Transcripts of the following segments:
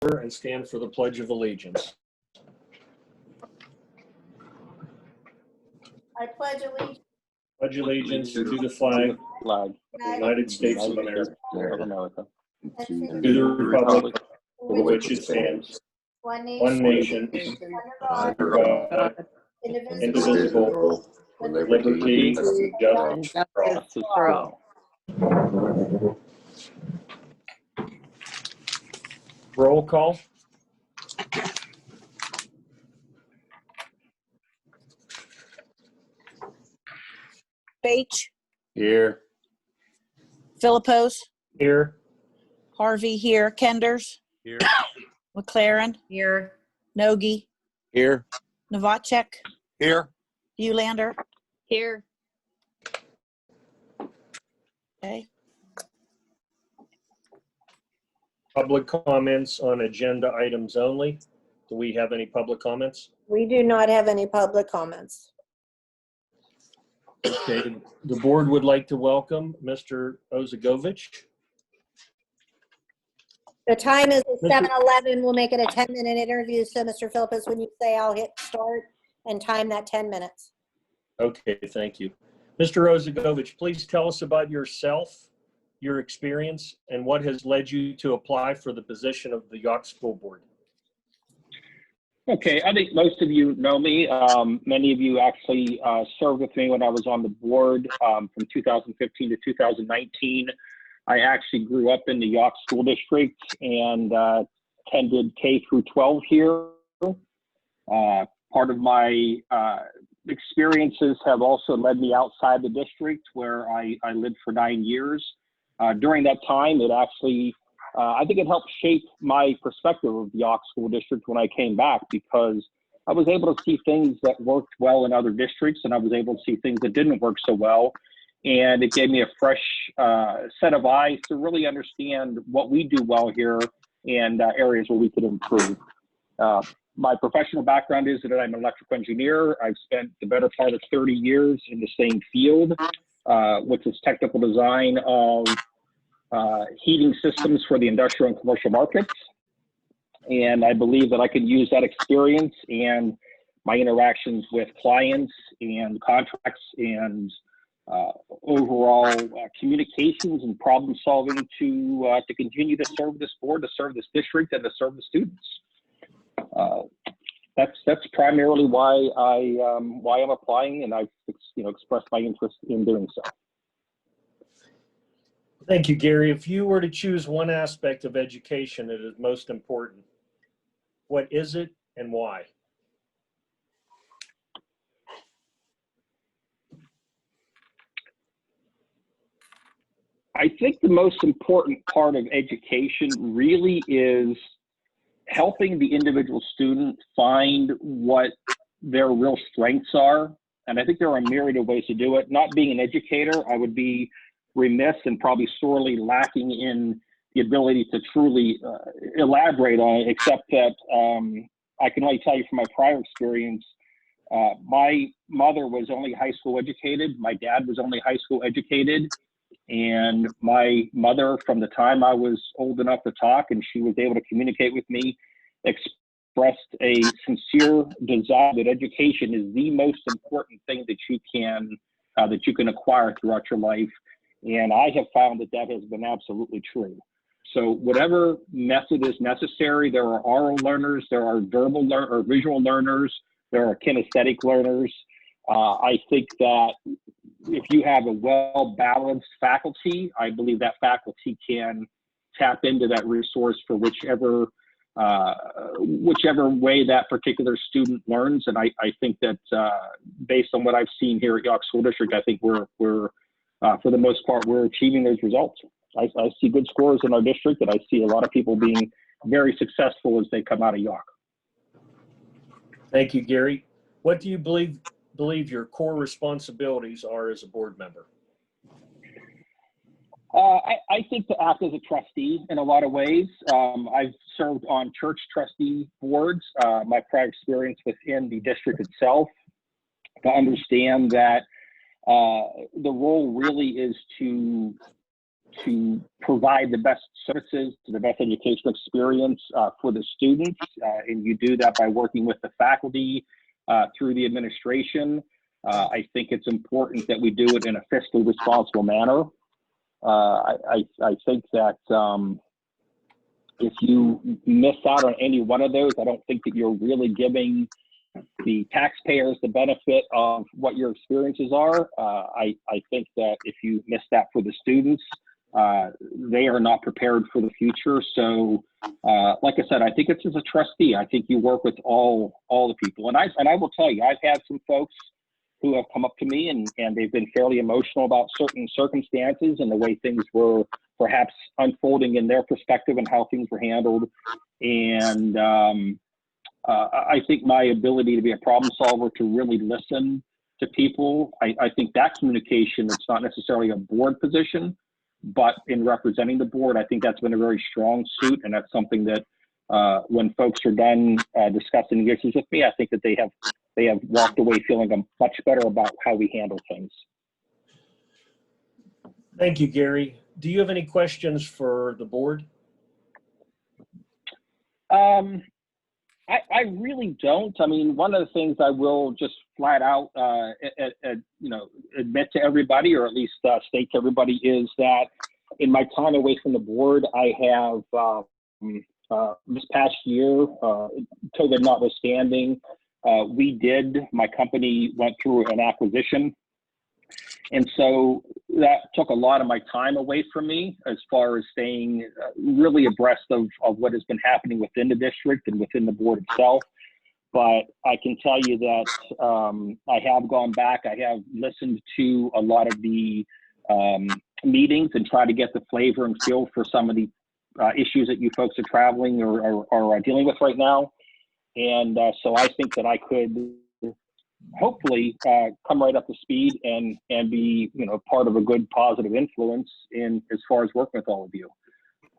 and stand for the Pledge of Allegiance. I pledge allegiance Pledge allegiance to the flag of the United States of America, to the republic for which it stands, one one nation, under God, indivisible, with liberty and justice for all. Roll call. Bache, Here. Philippos, Here. Harvey here, Kenders, Here. McLaren, here. Nogi, Here. Novacek, Here. Ulander. Here. Okay. Public comments on agenda items only. Do we have any public comments? We do not have any public comments. Okay, the board would like to welcome Mr. Ozagovich. The time is 7:11. We'll make it a 10-minute interview. So, Mr. Philippus, when you say I'll hit start and time that 10 minutes. Okay, thank you. Mr. Ozagovich, please tell us about yourself, your experience, and what has led you to apply for the position of the York School Board. Okay, I think most of you know me. Many of you actually served with me when I was on the board from 2015 to 2019. I actually grew up in the York School District and attended K through 12 here. Part of my experiences have also led me outside the district where I lived for 9 years. During that time, it actually I think it helped shape my perspective of the York School District when I came back, because I was able to see things that worked well in other districts and I was able to see things that didn't work so well. And it gave me a fresh set of eyes to really understand what we do well here and areas where we could improve. My professional background is that I'm an electrical engineer. I've spent the better part of 30 years in the same field, which is technical design of heating systems for the industrial and commercial markets. And I believe that I can use that experience and my interactions with clients and contracts and overall communications and problem solving to continue to serve this board, to serve this district, and to serve the students. That's primarily why I'm applying, and I've expressed my interest in doing so. Thank you, Gary. If you were to choose one aspect of education that is most important, what is it and why? I think the most important part of education really is helping the individual student find what their real strengths are. And I think there are a myriad of ways to do it. Not being an educator, I would be remiss and probably sorely lacking in the ability to truly elaborate on it, except that I can only tell you from my prior experience, my mother was only high school educated, my dad was only high school educated, and my mother, from the time I was old enough to talk and she was able to communicate with me, expressed a sincere desire that education is the most important thing that you can acquire throughout your life. And I have found that that has been absolutely true. So whatever method is necessary, there are oral learners, there are or visual learners, there are kinesthetic learners. I think that if you have a well-balanced faculty, I believe that faculty can tap into that resource for whichever way that particular student learns. And I think that based on what I've seen here at York School District, I think we're for the most part, we're achieving those results. I see good scores in our district, and I see a lot of people being very successful as they come out of York. Thank you, Gary. What do you believe your core responsibilities are as a board member? I think to act as a trustee in a lot of ways. I've served on church trustee boards, my prior experience within the district itself, to understand that the role really is to to provide the best services, to the best educational experience for the students. And you do that by working with the faculty through the administration. I think it's important that we do it in a fiscally responsible manner. I think that if you miss out on any one of those, I don't think that you're really giving the taxpayers the benefit of what your experiences are. I think that if you miss that for the students, they are not prepared for the future. So, like I said, I think it's as a trustee. I think you work with all the people, and I will tell you, I've had some folks who have come up to me and they've been fairly emotional about certain circumstances and the way things were perhaps unfolding in their perspective and how things were handled. And I think my ability to be a problem solver, to really listen to people, I think that communication, it's not necessarily a board position, but in representing the board, I think that's been a very strong suit. And that's something that when folks are done discussing the issues with me, I think that they have walked away feeling much better about how we handle things. Thank you, Gary. Do you have any questions for the board? I really don't. I mean, one of the things I will just flat out, admit to everybody, or at least state to everybody, is that in my time away from the board, I have this past year, COVID notwithstanding, my company went through an acquisition. And so that took a lot of my time away from me as far as staying really abreast of what has been happening within the district and within the board itself. But I can tell you that I have gone back. I have listened to a lot of the meetings and tried to get the flavor and feel for some of the issues that you folks are traveling or are dealing with right now. And so I think that I could hopefully come right up to speed and be, part of a good positive influence in as far as working with all of you.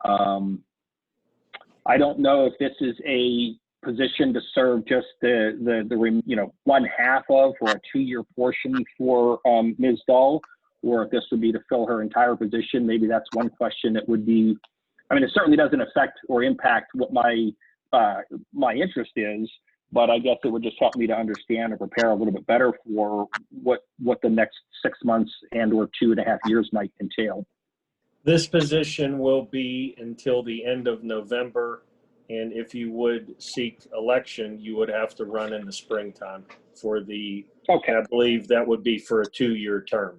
I don't know if this is a position to serve just the one half of or a 2-year portion for Ms. Dahl, or if this would be to fill her entire position. Maybe that's one question that would be, it certainly doesn't affect or impact what my interest is, but I guess it would just help me to understand and prepare a little bit better for what the next 6 months and or 2.5 years might entail. This position will be until the end of November, and if you would seek election, you would have to run in the springtime for the, okay. I believe that would be for a 2-year term.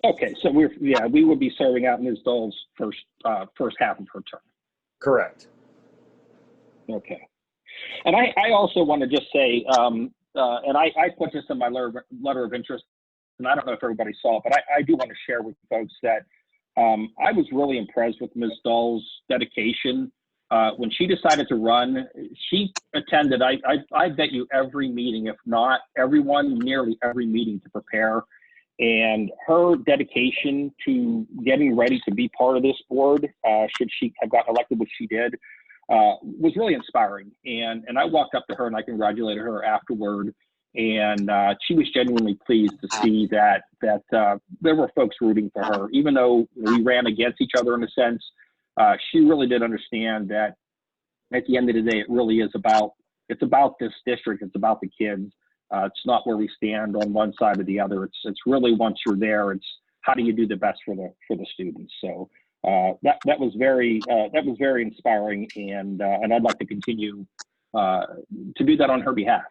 Okay, so we would be serving out Ms. Dahl's first half of her term. Correct. Okay. And I also want to just say, and I put this in my letter of interest, and I don't know if everybody saw it, but I do want to share with folks that I was really impressed with Ms. Dahl's dedication. When she decided to run, she attended, I bet you, every meeting, if not nearly every meeting to prepare. And her dedication to getting ready to be part of this board, should she have gotten elected, which she did, was really inspiring. And I walked up to her and I congratulated her afterward. And she was genuinely pleased to see that there were folks rooting for her, even though we ran against each other in a sense. She really did understand that at the end of the day, it really is about this district. It's about the kids. It's not where we stand on one side or the other. It's really, once you're there, it's how do you do the best for the students. So that was very inspiring, and I'd like to continue to do that on her behalf.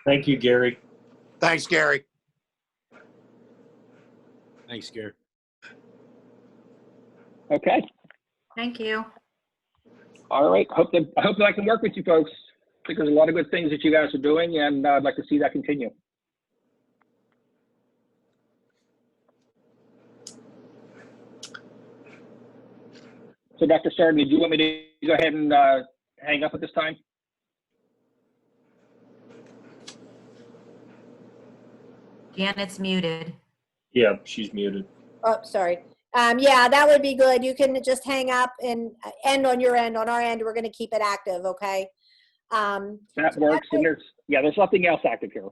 Thank you, Gary. Thanks, Gary. Thanks, Gary. Okay. Thank you. All right. I hope that I can work with you folks. I think there's a lot of good things that you guys are doing, and I'd like to see that continue. So, Dr. Sardi, do you want me to go ahead and hang up at this time? Janet's muted. Yeah, she's muted. Oh, sorry. Yeah, that would be good. You can just hang up and end on your end. On our end, we're going to keep it active, okay? That works. And there's nothing else active here.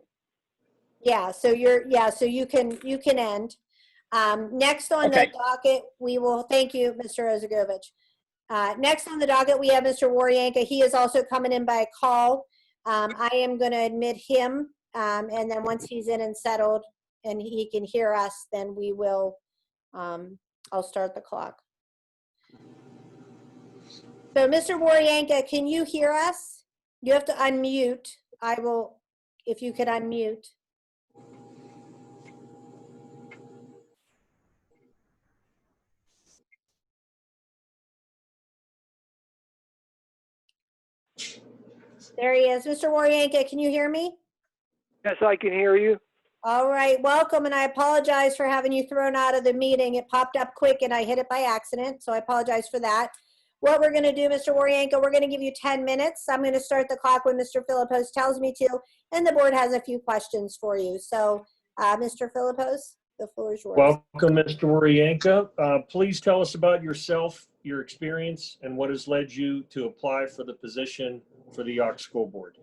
Yeah, so you can end. Next on the Okay. docket, we will, thank you, Mr. Ozagovich. Next on the docket, we have Mr. Waryanka. He is also coming in by call. I am going to admit him, and then once he's in and settled and he can hear us, then we will, I'll start the clock. So, Mr. Waryanka, can you hear us? You have to unmute. I will, if you could unmute. There he is. Mr. Waryanka, can you hear me? Yes, I can hear you. All right, welcome, and I apologize for having you thrown out of the meeting. It popped up quick and I hit it by accident, so I apologize for that. What we're gonna do, Mr. Waryanka, we're gonna give you 10 minutes. I'm gonna start the clock when Mr. Philippos tells me to, and the board has a few questions for you. So, Mr. Philippos, the floor is yours. Welcome, Mr. Waryanka. Please tell us about yourself, your experience, and what has led you to apply for the position for the Yawk School Board.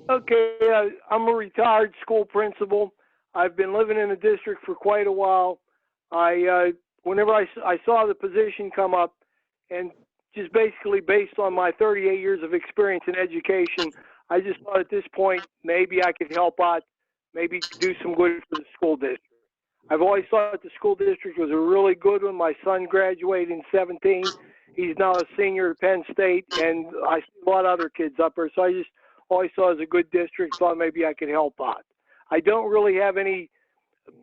Okay, I'm a retired school principal. I've been living in the district for quite a while. Whenever I saw the position come up, and just basically based on my 38 years of experience in education, I just thought at this point maybe I could help out, maybe do some good for the school district. I've always thought the school district was a really good one. My son graduated in 17. He's now a senior at Penn State, and I see a lot of other kids up there. So I just always saw it as a good district, thought maybe I could help out. I don't really have any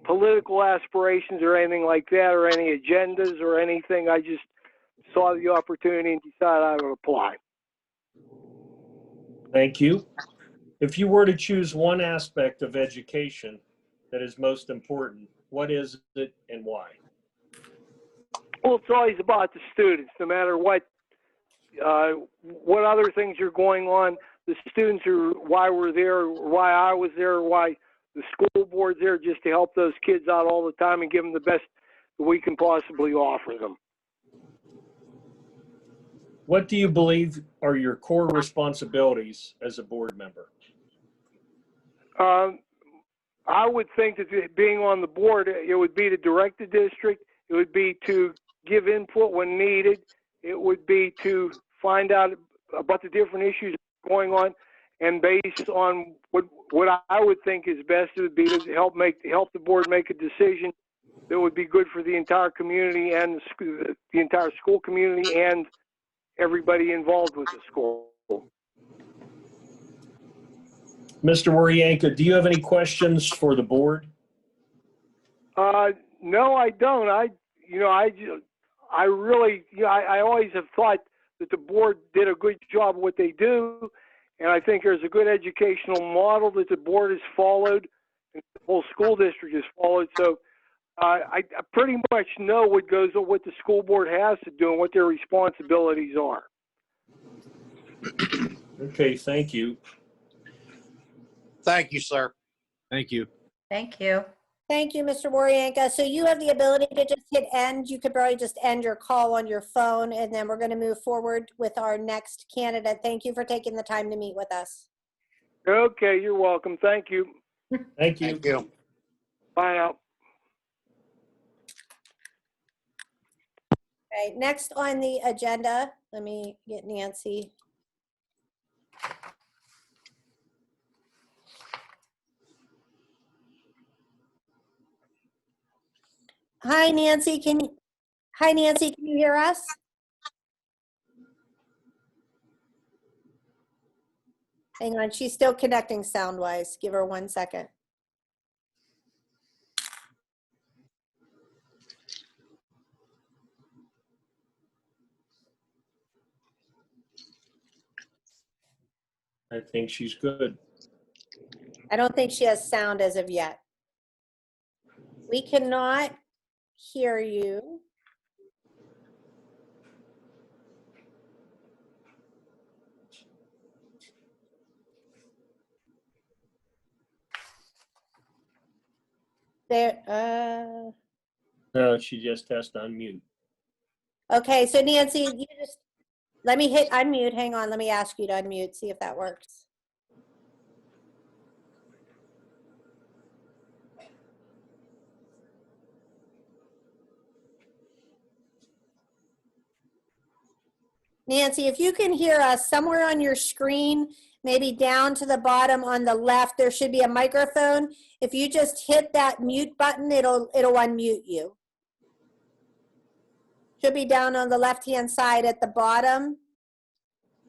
political aspirations or anything like that, or any agendas or anything. I just saw the opportunity and decided I would apply. Thank you. If you were to choose one aspect of education that is most important, what is it and why? Well, it's always about the students, no matter what other things are going on. The students are why we're there, why I was there, why the school board's there, just to help those kids out all the time and give them the best that we can possibly offer them. What do you believe are your core responsibilities as a board member? I would think that being on the board, it would be to direct the district. It would be to give input when needed. It would be to find out about the different issues going on, and based on what I would think is best, it would be to help the board make a decision that would be good for the entire community and the entire school community and everybody involved with the school. Mr. Waryanka, do you have any questions for the board? No, I don't. I always have thought that the board did a good job of what they do, and I think there's a good educational model that the board has followed, and the whole school district has followed. So I pretty much know what the school board has to do and what their responsibilities are. Okay, thank you. Thank you, sir. Thank you. Thank you. Thank you, Mr. Waryanka. So you have the ability to just hit end. You could probably just end your call on your phone, and then we're going to move forward with our next candidate. Thank you for taking the time to meet with us. Okay, you're welcome. Thank you. Thank you. Thank you. Bye now. Okay, next on the agenda, let me get Nancy. Hi, Nancy. Can you hear us? Hang on, she's still connecting sound-wise. Give her 1 second. I think she's good. I don't think she has sound as of yet. We cannot hear you. There, No, she just has to unmute. okay, so Nancy, you just, let me hit unmute. Hang on, let me ask you to unmute, see if that works. Nancy, if you can hear us somewhere on your screen, maybe down to the bottom on the left, there should be a microphone. If you just hit that mute button, it'll unmute you. Should be down on the left-hand side at the bottom.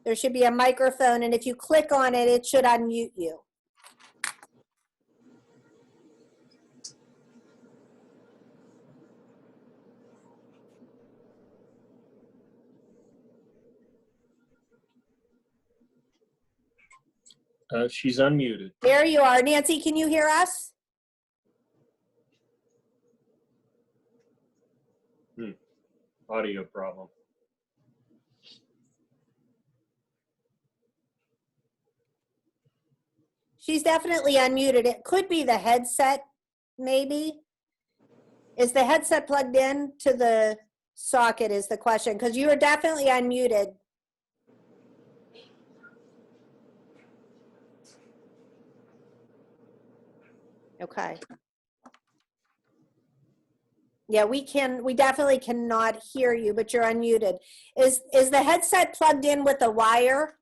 There should be a microphone, and if you click on it, it should unmute you. She's unmuted. There you are. Nancy, can you hear us? Audio problem. She's definitely unmuted. It could be the headset, maybe. Is the headset plugged in to the socket is the question, because you are definitely unmuted. Okay. Yeah, we definitely cannot hear you, but you're unmuted. Is the headset plugged in with a wire?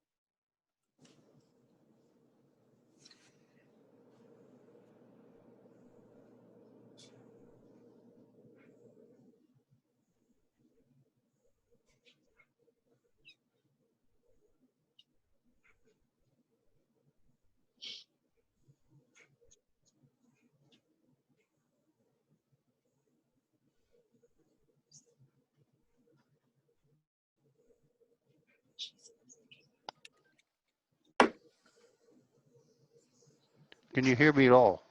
Can you hear me at all?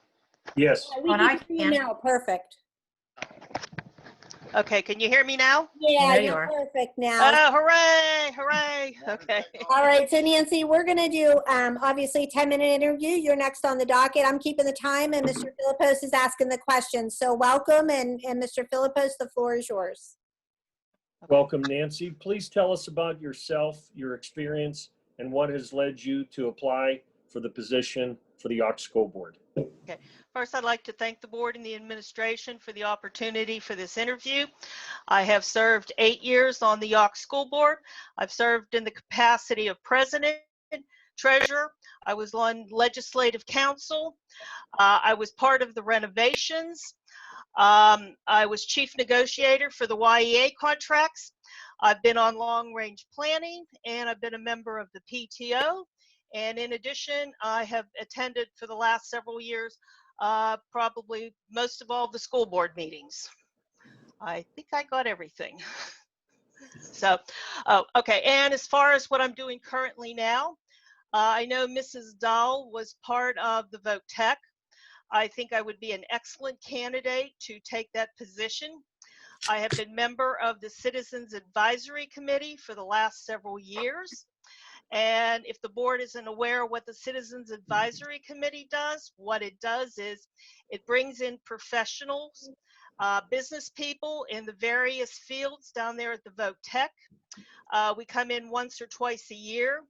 Yes. We And I can hear you can. now. Perfect. Okay, can you hear me now? Yeah, There you you're are. perfect now. Oh, hooray, hooray. Okay. All right, so Nancy, we're going to do obviously a 10-minute interview. You're next on the docket. I'm keeping the time, and Mr. Philippos is asking the questions. So welcome, and Mr. Philippos, the floor is yours. Welcome, Nancy. Please tell us about yourself, your experience, and what has led you to apply for the position for the Yawk School Board. Okay. First, I'd like to thank the board and the administration for the opportunity for this interview. I have served 8 years on the Yawk School Board. I've served in the capacity of president, treasurer. I was on legislative council. I was part of the renovations. I was chief negotiator for the YEA contracts. I've been on long-range planning, and I've been a member of the PTO. And in addition, I have attended for the last several years, probably most of all the school board meetings. I think I got everything. So, okay. And as far as what I'm doing currently now, I know Mrs. Dahl was part of the Vote Tech. I think I would be an excellent candidate to take that position. I have been member of the Citizens Advisory Committee for the last several years. And if the board isn't aware of what the Citizens Advisory Committee does, what it does is it brings in professionals, business people in the various fields down there at the Vote Tech. We come in once or twice a year.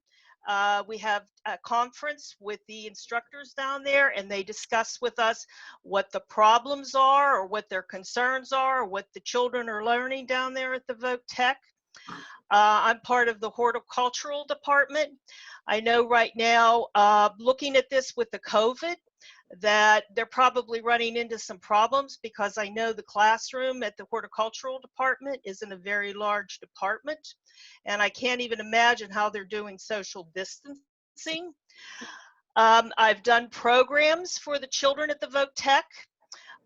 We have a conference with the instructors down there, and they discuss with us what the problems are or what their concerns are or what the children are learning down there at the Vote Tech. I'm part of the horticultural department. I know right now, looking at this with the COVID, that they're probably running into some problems because I know the classroom at the horticultural department isn't a very large department, and I can't even imagine how they're doing social distancing. I've done programs for the children at the Vote Tech.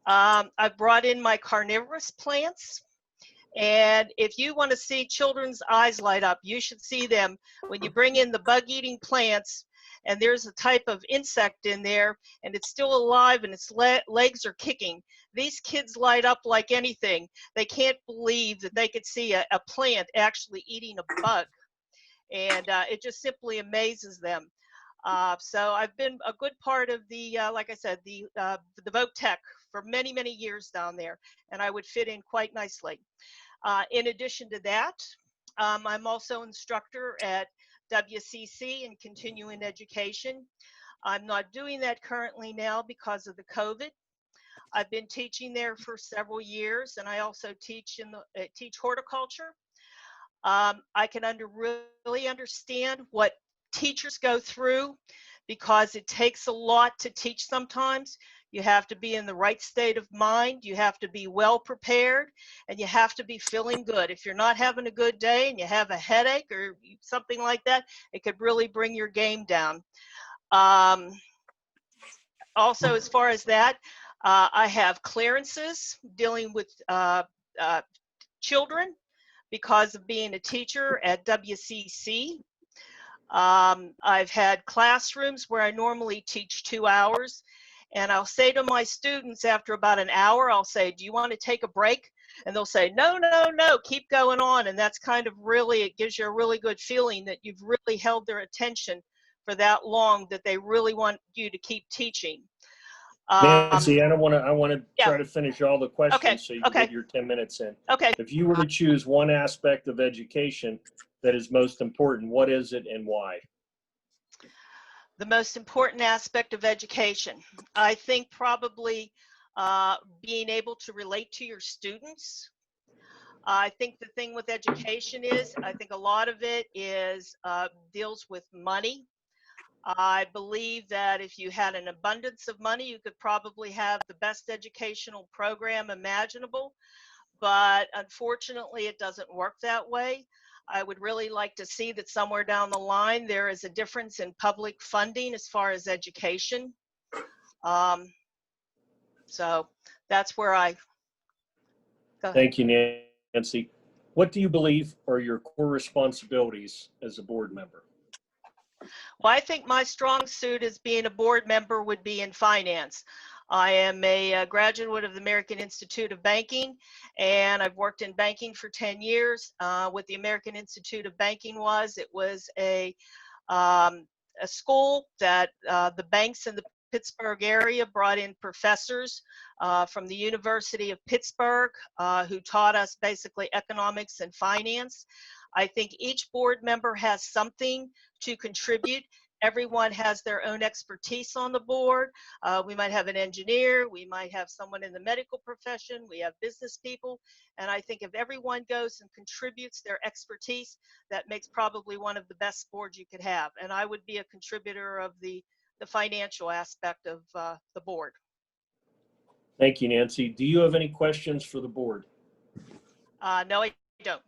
I've brought in my carnivorous plants. And if you want to see children's eyes light up, you should see them when you bring in the bug-eating plants and there's a type of insect in there and it's still alive and its legs are kicking. These kids light up like anything. They can't believe that they could see a plant actually eating a bug. And it just simply amazes them. So I've been a good part of the, like I said, the Vote Tech for many, many years down there, and I would fit in quite nicely. In addition to that, I'm also instructor at WCC in continuing education. I'm not doing that currently now because of the COVID. I've been teaching there for several years, and I also teach teach horticulture. I can really understand what teachers go through because it takes a lot to teach sometimes. You have to be in the right state of mind. You have to be well prepared, and you have to be feeling good. If you're not having a good day and you have a headache or something like that, it could really bring your game down. Also, as far as that, I have clearances dealing with children because of being a teacher at WCC. I've had classrooms where I normally teach 2 hours, and I'll say to my students after about an hour, I'll say, do you want to take a break? And they'll say, no, no, no, keep going on. And that's kind of really, it gives you a really good feeling that you've really held their attention for that long, that they really want you to keep teaching. Nancy, I want to yeah. try to finish all the questions Okay, so you okay. can get your 10 minutes in. Okay. If you were to choose one aspect of education that is most important, what is it and why? The most important aspect of education, I think probably being able to relate to your students. I think the thing with education is, I think a lot of it is deals with money. I believe that if you had an abundance of money, you could probably have the best educational program imaginable, but unfortunately it doesn't work that way. I would really like to see that somewhere down the line there is a difference in public funding as far as education. So that's where I go. Thank you, Nancy. What do you believe are your core responsibilities as a board member? Well, I think my strong suit as being a board member would be in finance. I am a graduate of the American Institute of Banking, and I've worked in banking for 10 years. What the American Institute of Banking was, it was a school that the banks in the Pittsburgh area brought in professors from the University of Pittsburgh who taught us basically economics and finance. I think each board member has something to contribute. Everyone has their own expertise on the board. We might have an engineer, we might have someone in the medical profession, we have business people, and I think if everyone goes and contributes their expertise, that makes probably one of the best boards you could have. And I would be a contributor of the financial aspect of the board. Thank you, Nancy. Do you have any questions for the board? No, I don't.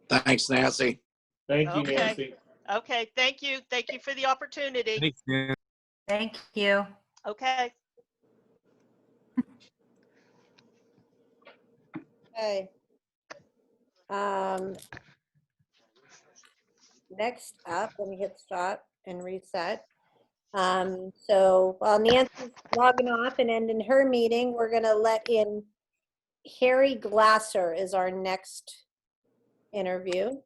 Thanks, Nancy. Thank you, Okay. Nancy. Okay, thank you. Thank you for the opportunity. Thanks, Nancy. Thank you. Okay. Okay. Next up, let me hit stop and reset. So while Nancy's logging off and ending her meeting, we're gonna let in Harry Glasser is our next interview.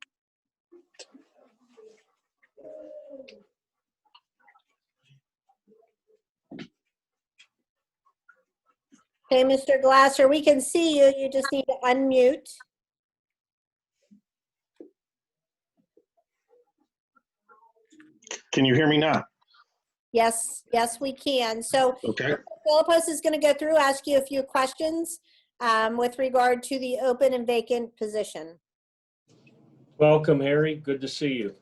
Okay, Mr. Glasser, we can see you. You just need to unmute. Can you hear me now? Yes, yes, we can. So Okay. Philippos is going to go through, ask you a few questions with regard to the open and vacant position. Welcome, Harry. Good to see you.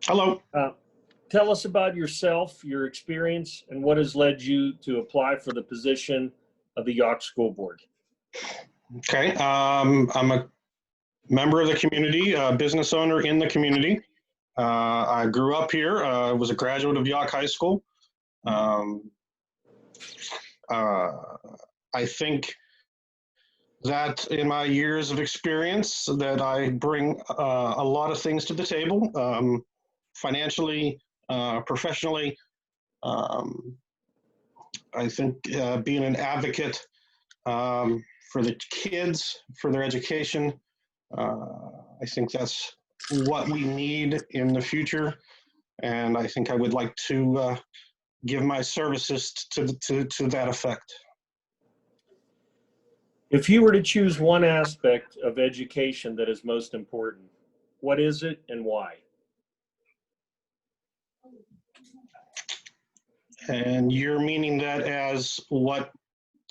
Hello. Tell us about yourself, your experience, and what has led you to apply for the position of the Yawk School Board. Okay. I'm a member of the community, a business owner in the community. I grew up here. I was a graduate of Yawk High School. I think that in my years of experience that I bring a lot of things to the table, financially, professionally. I think being an advocate for the kids, for their education, I think that's what we need in the future. And I think I would like to give my services to that effect. If you were to choose one aspect of education that is most important, what is it and why? And you're meaning that as what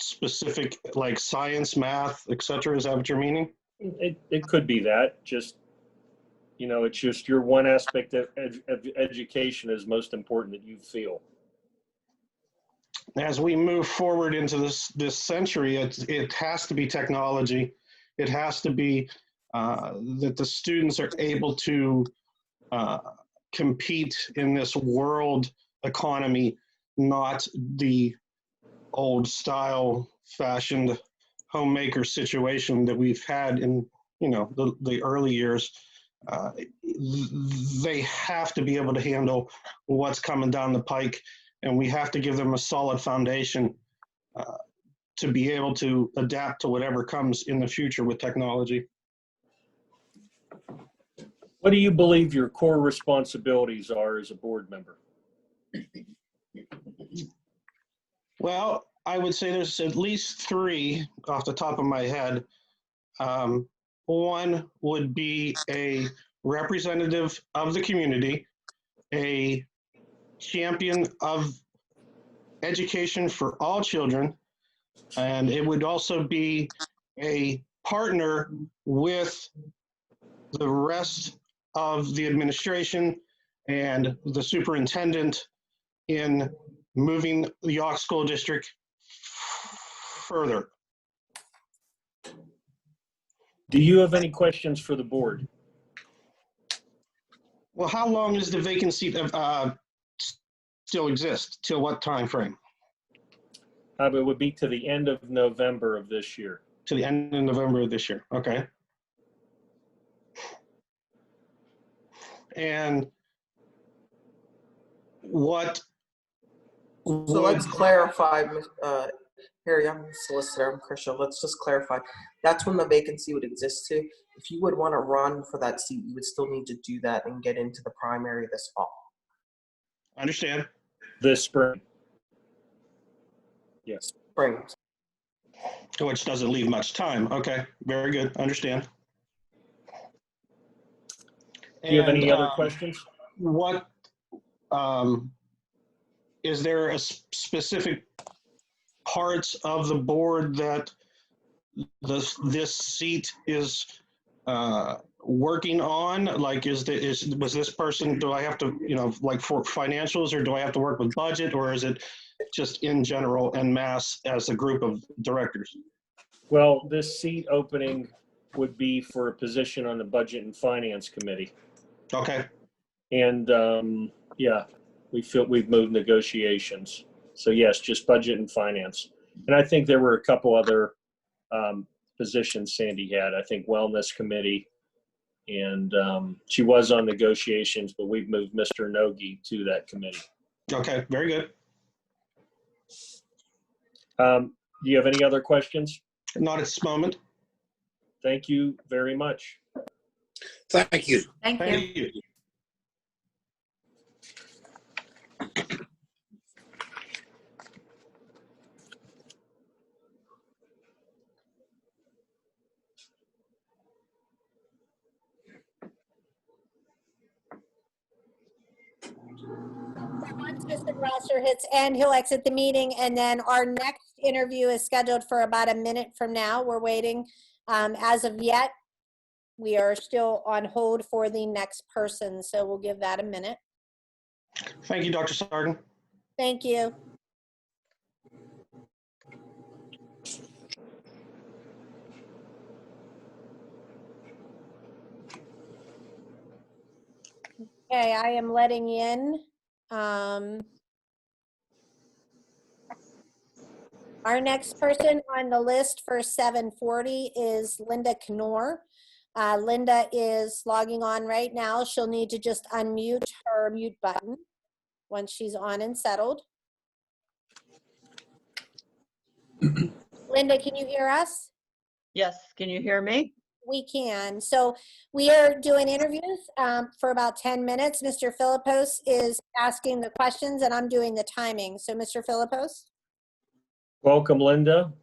specific, like science, math, et cetera? Is that what you're meaning? It could be that, just, it's just your one aspect of education is most important that you feel. As we move forward into this century, it has to be technology. It has to be that the students are able to compete in this world economy, not the old style fashioned homemaker situation that we've had in the early years. They have to be able to handle what's coming down the pike, and we have to give them a solid foundation to be able to adapt to whatever comes in the future with technology. What do you believe your core responsibilities are as a board member? Well, I would say there's at least three off the top of my head. One would be a representative of the community, a champion of education for all children, and it would also be a partner with the rest of the administration and the superintendent in moving the Yawk School District further. Do you have any questions for the board? Well, how long does the vacancy still exist? Till what time frame? It would be to the end of November of this year. To the end of November of this year. Okay. And what? So let's clarify, Harry, I'm the solicitor, I'm Christian. Let's just clarify. That's when the vacancy would exist to. If you would want to run for that seat, you would still need to do that and get into the primary this fall. Understand. This spring. Yes. Spring. Which doesn't leave much time. Okay, very good. Understand. Do you have any other questions? What is there a specific parts of the board that this seat is working on? Like, was this person? Do I have to, like for financials, or do I have to work with budget, or is it just in general en masse as a group of directors? Well, this seat opening would be for a position on the Budget and Finance Committee. Okay. And yeah, we feel we've moved negotiations. So yes, just Budget and Finance. And I think there were a couple other positions Sandy had. I think Wellness Committee, and she was on negotiations, but we've moved Mr. Nogi to that committee. Okay, very good. Do you have any other questions? Not at this moment. Thank you very much. Thank you. Thank you. Thank you. Once Mr. Rosser hits end, he'll exit the meeting, and then our next interview is scheduled for about a minute from now. We're waiting. As of yet, we are still on hold for the next person, so we'll give that a minute. Thank you, Dr. Sargent. Thank you. Okay, I am letting in. Our next person on the list for 7:40 is Linda Knorr. Linda is logging on right now. She'll need to just unmute her mute button once she's on and settled. Linda, can you hear us? Yes, can you hear me? We can. So we are doing interviews for about 10 minutes. Mr. Philippos is asking the questions and I'm doing the timing. So Mr. Philippos. Welcome, Linda.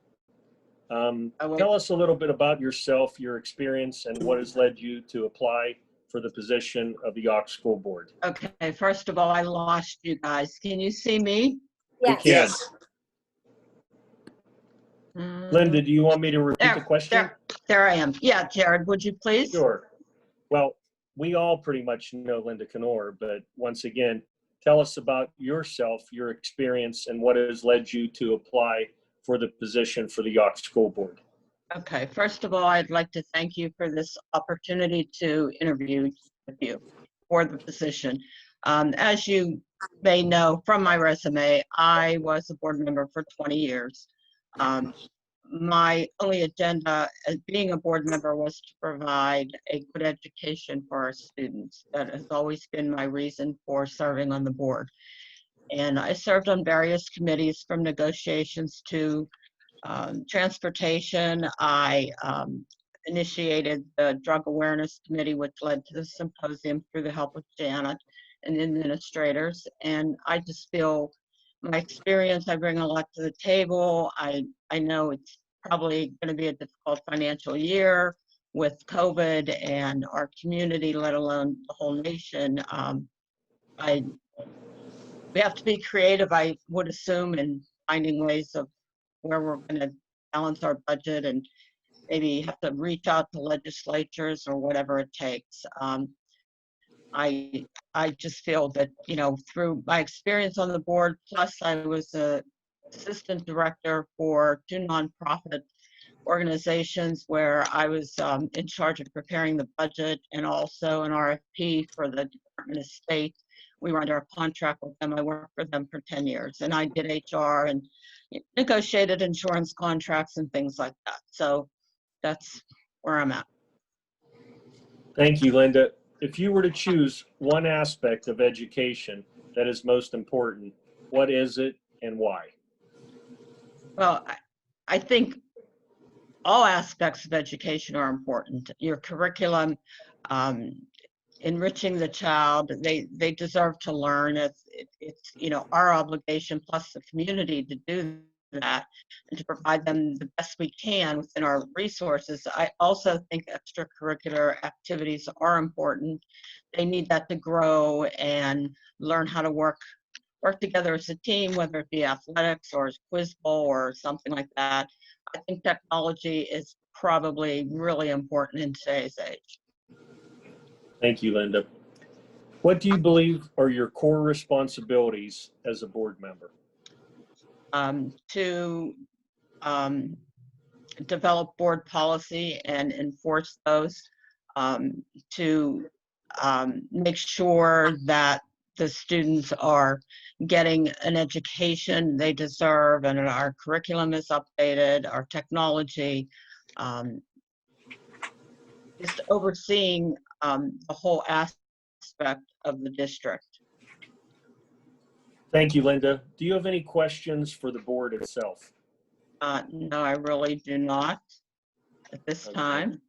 Tell us a little bit about yourself, your experience, and what has led you to apply for the position of the Yawk School Board. Okay, first of all, I lost you guys. Can you see me? Yes. We can. Linda, do you want me to repeat the question? There I am. Yeah, Jared, would you please? Sure. Well, we all pretty much know Linda Knorr, but once again, tell us about yourself, your experience, and what has led you to apply for the position for the Yawk School Board. Okay, first of all, I'd like to thank you for this opportunity to interview with you for the position. As you may know from my resume, I was a board member for 20 years. My only agenda as being a board member was to provide a good education for our students. That has always been my reason for serving on the board. And I served on various committees from negotiations to transportation. I initiated the Drug Awareness Committee, which led to the symposium through the help of Janet and administrators. And I just feel my experience, I bring a lot to the table. I know it's probably going to be a difficult financial year with COVID and our community, let alone the whole nation. We have to be creative, I would assume, in finding ways of where we're going to balance our budget and maybe have to reach out to legislatures or whatever it takes. I just feel that, you know, through my experience on the board, plus I was a assistant director for 2 nonprofit organizations where I was in charge of preparing the budget and also an RFP for the Department of State. We were under a contract with them. I worked for them for 10 years, and I did HR and negotiated insurance contracts and things like that. So that's where I'm at. Thank you, Linda. If you were to choose one aspect of education that is most important, what is it and why? Well, I think all aspects of education are important. Your curriculum, enriching the child, they deserve to learn. It's you know, our obligation plus the community to do that and to provide them the best we can within our resources. I also think extracurricular activities are important. They need that to grow and learn how to work together as a team, whether it be athletics or quiz bowl or something like that. I think technology is probably really important in today's age. Thank you, Linda. What do you believe are your core responsibilities as a board member? To develop board policy and enforce those, to make sure that the students are getting an education they deserve and our curriculum is updated, our technology, just overseeing the whole aspect of the district. Thank you, Linda. Do you have any questions for the board itself? No, I really do not at this time.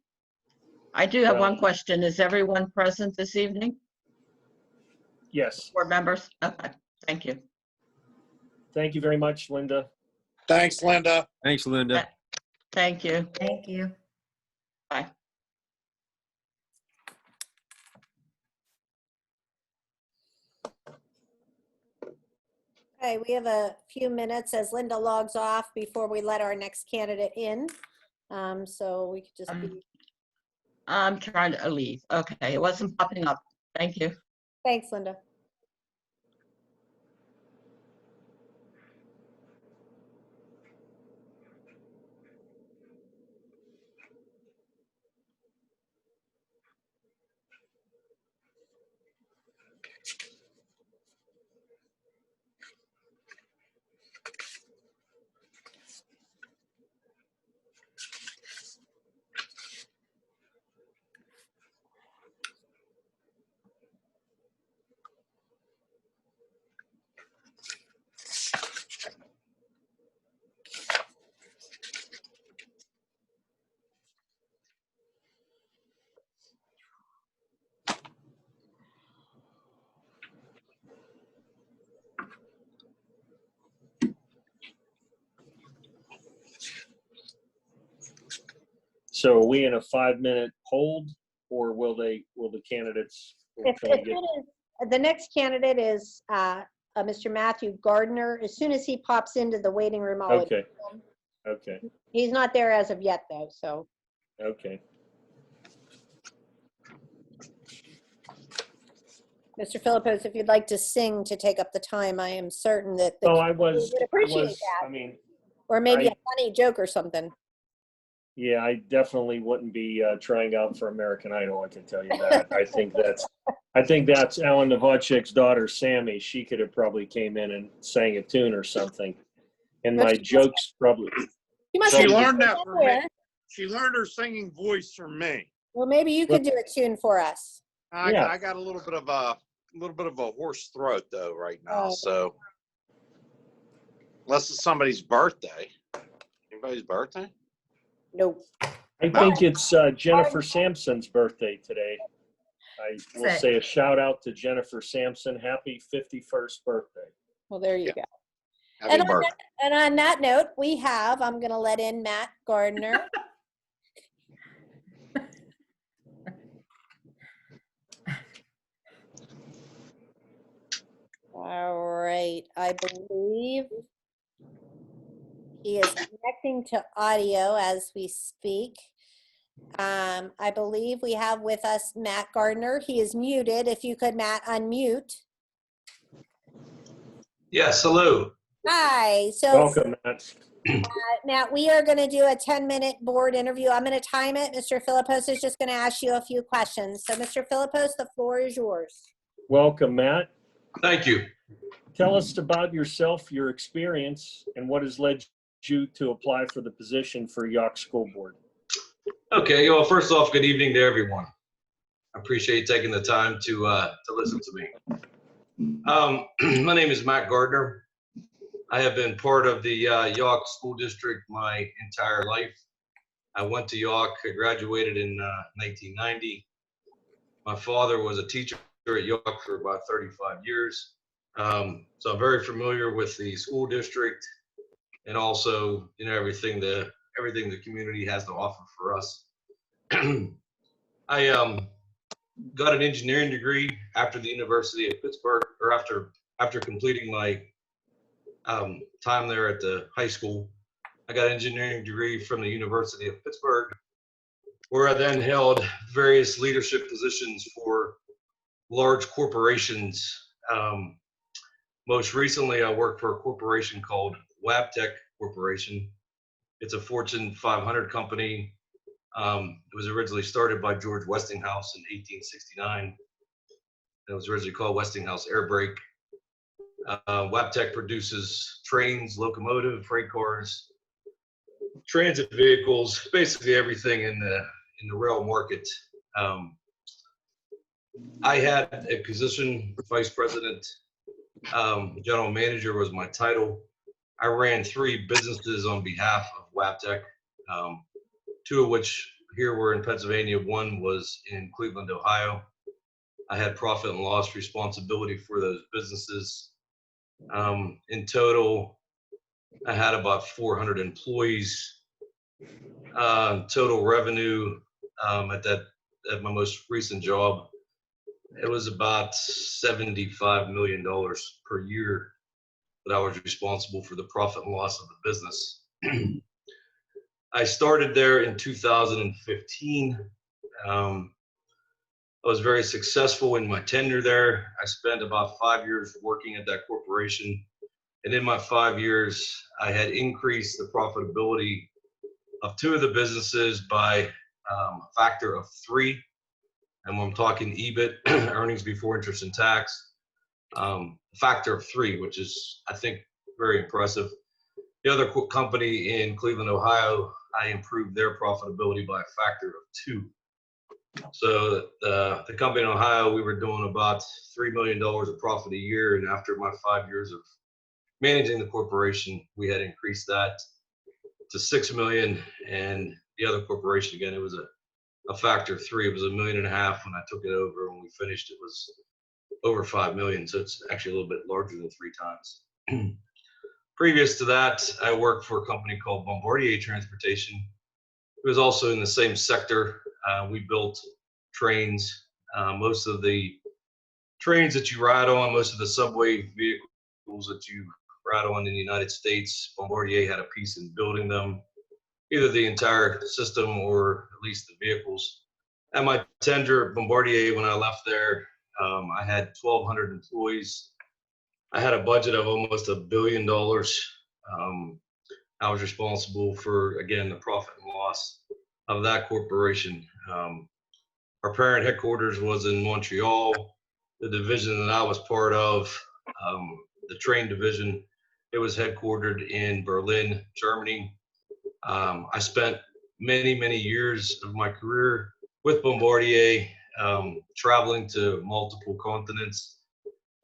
I do have one question. Is everyone present this evening? Yes. Board members? Okay, thank you. Thank you very much, Linda. Thanks, Linda. Thanks, Linda. Thank you. Thank you. Bye. Okay, we have a few minutes as Linda logs off before we let our next candidate in. So we could just be. I'm trying to leave. Okay, it wasn't popping up. Thank you. Thanks, Linda. So are we in a 5-minute hold, or will the candidates? The next candidate is Mr. Matthew Gardner. As soon as he pops into the waiting room, I'll Okay. Okay, He's not there as of yet, though, so. okay. Mr. Philippos, if you'd like to sing to take up the time, I am certain that the Oh, I community was, would I appreciate was, that. I mean, Or maybe I- a funny joke or something. yeah, I definitely wouldn't be trying out for American Idol, I can tell you that. I think that's Alan Novacek's daughter, Sammy. She could have probably came in and sang a tune or something. And my jokes probably, You must She have learned that from me. somewhere. She learned her singing voice from me. Well, maybe you could do a tune for us. Yeah. I got a little bit of a hoarse throat though right now. Oh. So unless it's somebody's birthday. Anybody's birthday? Nope. I think it's Jennifer Sampson's birthday today. I will say a shout out to Jennifer Sampson. Happy 51st birthday. Well, there you go. Happy And birthday. on that note, I'm going to let in Matt Gardner. All right. I believe he is connecting to audio as we speak. I believe we have with us Matt Gardner. He is muted. If you could, Matt, unmute. Yes, hello. Hi. So, Welcome, Matt. Matt, we are going to do a 10-minute board interview. I'm going to time it. Mr. Philippos is just going to ask you a few questions. So, Mr. Philippos, the floor is yours. Welcome, Matt. Thank you. Tell us about yourself, your experience, and what has led you to apply for the position for York School Board. Okay, well, first off, good evening to everyone. I appreciate you taking the time to listen to me. My name is Matt Gardner. I have been part of the York School District my entire life. I went to York, I graduated in 1990. My father was a teacher at York for about 35 years. So I'm very familiar with the school district and also, everything the community has to offer for us. I got an engineering degree after the University of Pittsburgh, or after completing my time there at the high school. I got an engineering degree from the University of Pittsburgh, where I then held various leadership positions for large corporations. Most recently, I worked for a corporation called Wabtec Corporation. It's a Fortune 500 company. It was originally started by George Westinghouse in 1869. It was originally called Westinghouse Air Brake. Wabtec produces trains, locomotive, freight cars, transit vehicles, basically everything in the rail market. I had a position, vice president. General manager was my title. I ran 3 businesses on behalf of Wabtec, 2 of which here were in Pennsylvania. 1 was in Cleveland, Ohio. I had profit and loss responsibility for those businesses. In total, I had about 400 employees. Total revenue at my most recent job, it was about $75 million per year that I was responsible for the profit and loss of the business. I started there in 2015. I was very successful in my tenure there. I spent about 5 years working at that corporation. And in my 5 years, I had increased the profitability of 2 of the businesses by a factor of 3. And when I'm talking EBIT, earnings before interest and tax, factor of 3, which is, I think, very impressive. The other company in Cleveland, Ohio, I improved their profitability by a factor of 2. So the company in Ohio, we were doing about $3 million of profit a year. And after my 5 years of managing the corporation, we had increased that to $6 million. And the other corporation, again, it was a factor of 3. It was $1.5 million when I took it over. When we finished, it was over 5 million. So it's actually a little bit larger than 3 times. Previous to that, I worked for a company called Bombardier Transportation. It was also in the same sector. We built trains. Most of the trains that you ride on, most of the subway vehicles that you rattle in the United States. Bombardier had a piece in building them, either the entire system or at least the vehicles. At my tenure at Bombardier, when I left there, I had 1,200 employees. I had a budget of almost $1 billion. I was responsible for, again, the profit and loss of that corporation. Our parent headquarters was in Montreal. The division that I was part of, the train division, it was headquartered in Berlin, Germany. I spent many, many years of my career with Bombardier, traveling to multiple continents.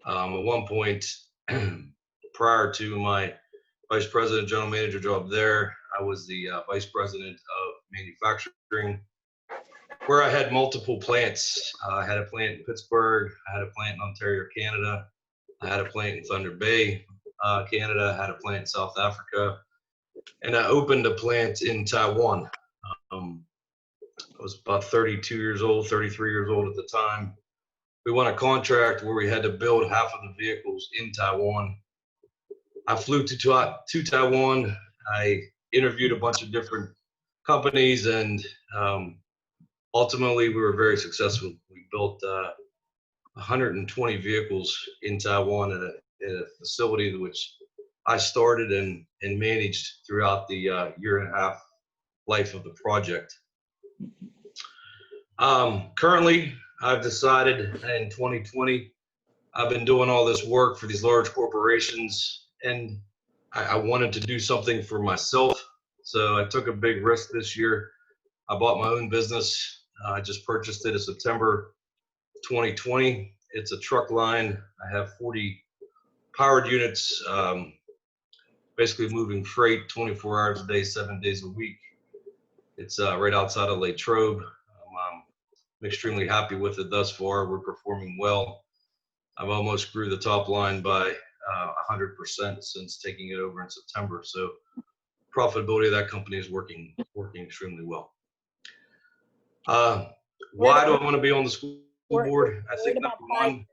At one point, prior to my vice president, general manager job there, I was the vice president of manufacturing, where I had multiple plants. I had a plant in Pittsburgh. I had a plant in Ontario, Canada. I had a plant in Thunder Bay, Canada. I had a plant in South Africa. And I opened a plant in Taiwan. I was about 32 years old, 33 years old at the time. We won a contract where we had to build half of the vehicles in Taiwan. I flew to Taiwan. I interviewed a bunch of different companies, and ultimately we were very successful. We built 120 vehicles in Taiwan at a facility which I started and managed throughout the year and a half life of the project. Currently, I've decided in 2020, I've been doing all this work for these large corporations, and I wanted to do something for myself. So I took a big risk this year. I bought my own business. I just purchased it in September 2020. It's a truck line. I have 40 powered units, basically moving freight 24 hours a day, 7 days a week. It's right outside of Latrobe. I'm extremely happy with it thus far. We're performing well. I've almost grew the top line by 100% since taking it over in September. So profitability of that company is working extremely well. Why do I want to be on the school board? I think number one.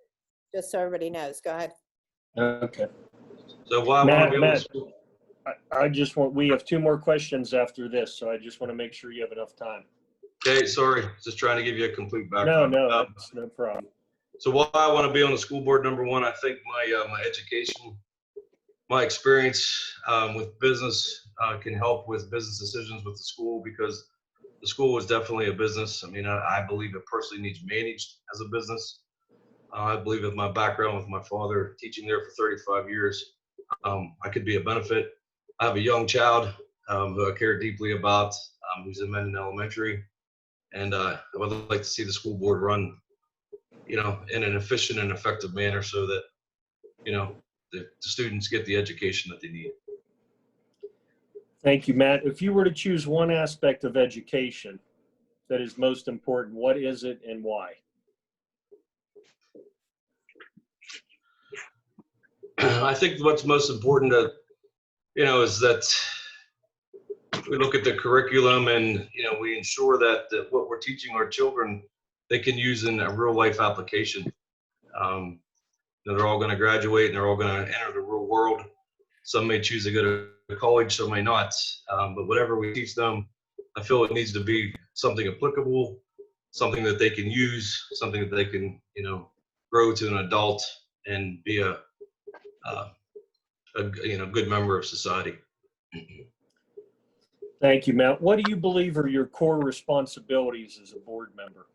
Just so everybody knows. Go ahead. Okay. So why I want to be on the school? I just want, we have 2 more questions after this, so I just want to make sure you have enough time. Okay, sorry, just trying to give you a complete background. No, that's no problem. So why I want to be on the school board, number one, I think my education, my experience with business can help with business decisions with the school, because the school is definitely a business. I mean, I believe it personally needs managed as a business. I believe with my background with my father teaching there for 35 years, I could be a benefit. I have a young child who I care deeply about, who's in Mendon Elementary. And I would like to see the school board run, in an efficient and effective manner so that, the students get the education that they need. Thank you, Matt. If you were to choose one aspect of education that is most important, what is it and why? I think what's most important is that we look at the curriculum and, we ensure that what we're teaching our children, they can use in a real life application. They're all going to graduate and they're all going to enter the real world. Some may choose to go to college, some may not. But whatever we teach them, I feel it needs to be something applicable, something that they can use, something that they can, grow to an adult and be a good member of society. Thank you, Matt. What do you believe are your core responsibilities as a board member?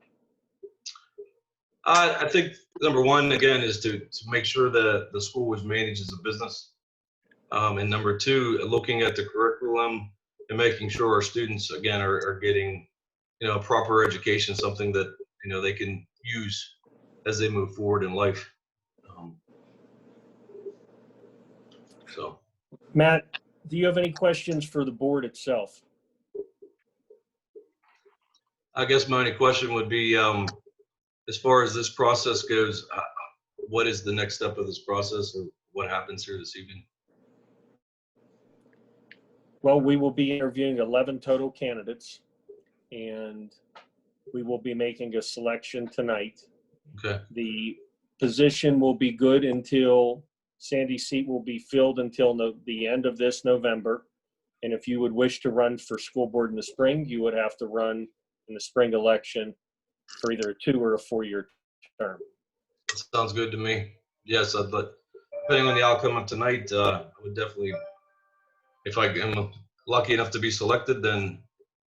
I think number one, again, is to make sure that the school is managed as a business. And number two, looking at the curriculum and making sure our students, again, are getting, proper education, something that, they can use as they move forward in life. Matt, do you have any questions for the board itself? I guess my only question would be, as far as this process goes, what is the next step of this process, or what happens here this evening? Well, we will be interviewing 11 total candidates, and we will be making a selection tonight. Okay. The position will be good until Sandy's seat will be filled until the end of this November. And if you would wish to run for school board in the spring, you would have to run in the spring election for either a 2 or a 4-year term. Sounds good to me. Yes, but depending on the outcome of tonight, I would definitely, if I am lucky enough to be selected, then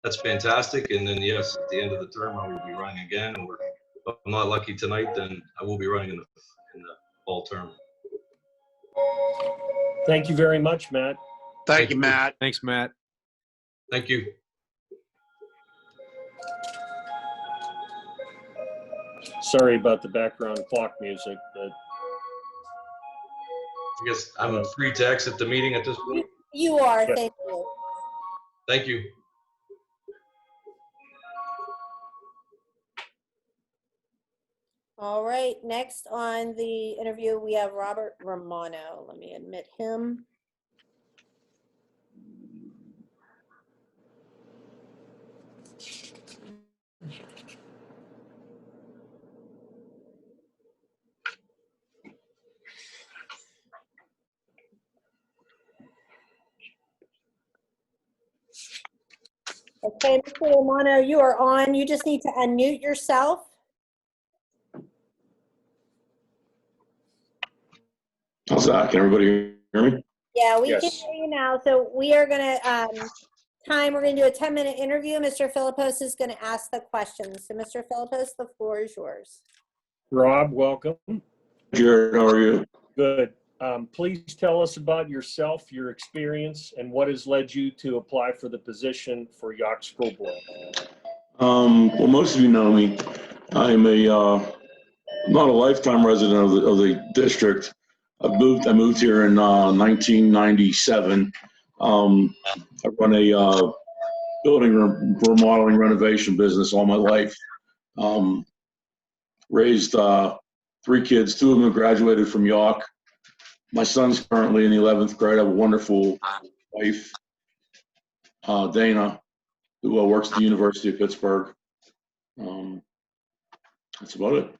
that's fantastic. And then yes, at the end of the term, I will be running again. Or if I'm not lucky tonight, then I will be running in the fall term. Thank you very much, Matt. Thank you, Matt. Thanks, Matt. Thank you. Sorry about the background clock music, but I guess I'm free to exit the meeting at this point. You are, Yes. thank you. Thank you. All right, next on the interview, we have Robert Romano. Let me admit him. Okay, Mr. Romano, you are on. You just need to unmute yourself. How's that? Can everybody hear me? Yeah, we can Yes. hear you now. So we are gonna, we're gonna do a 10-minute interview. Mr. Philippos is gonna ask the questions. So Mr. Philippos, the floor is yours. Rob, welcome. Jared, how are you? Good. Please tell us about yourself, your experience, and what has led you to apply for the position for York School Board. Well, most of you know me. I'm not a lifetime resident of the district. I moved here in 1997. I run a building remodeling renovation business all my life. Raised 3 kids. 2 of them graduated from York. My son's currently in the 11th grade. I have a wonderful wife, Dana, who works at the University of Pittsburgh. That's about it.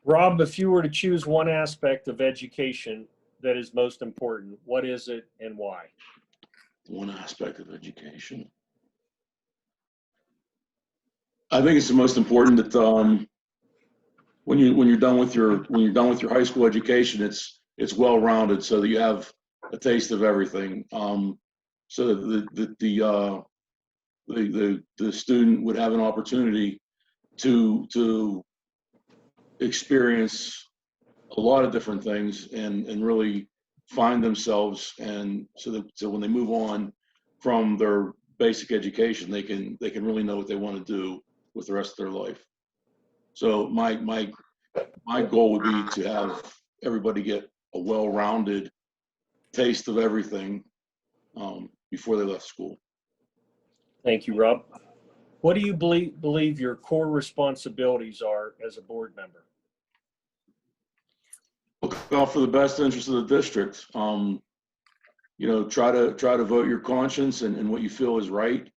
Rob, if you were to choose one aspect of education that is most important, what is it and why? One aspect of education. I think it's the most important that when you're done with your high school education, it's well-rounded so that you have a taste of everything. So that the student would have an opportunity to experience a lot of different things and really find themselves, and so when they move on from their basic education, they can really know what they want to do with the rest of their life. So my goal would be to have everybody get a well-rounded taste of everything before they left school. Thank you, Rob. What do you believe your core responsibilities are as a board member? Look out for the best interest of the district. Try to vote your conscience and what you feel is right,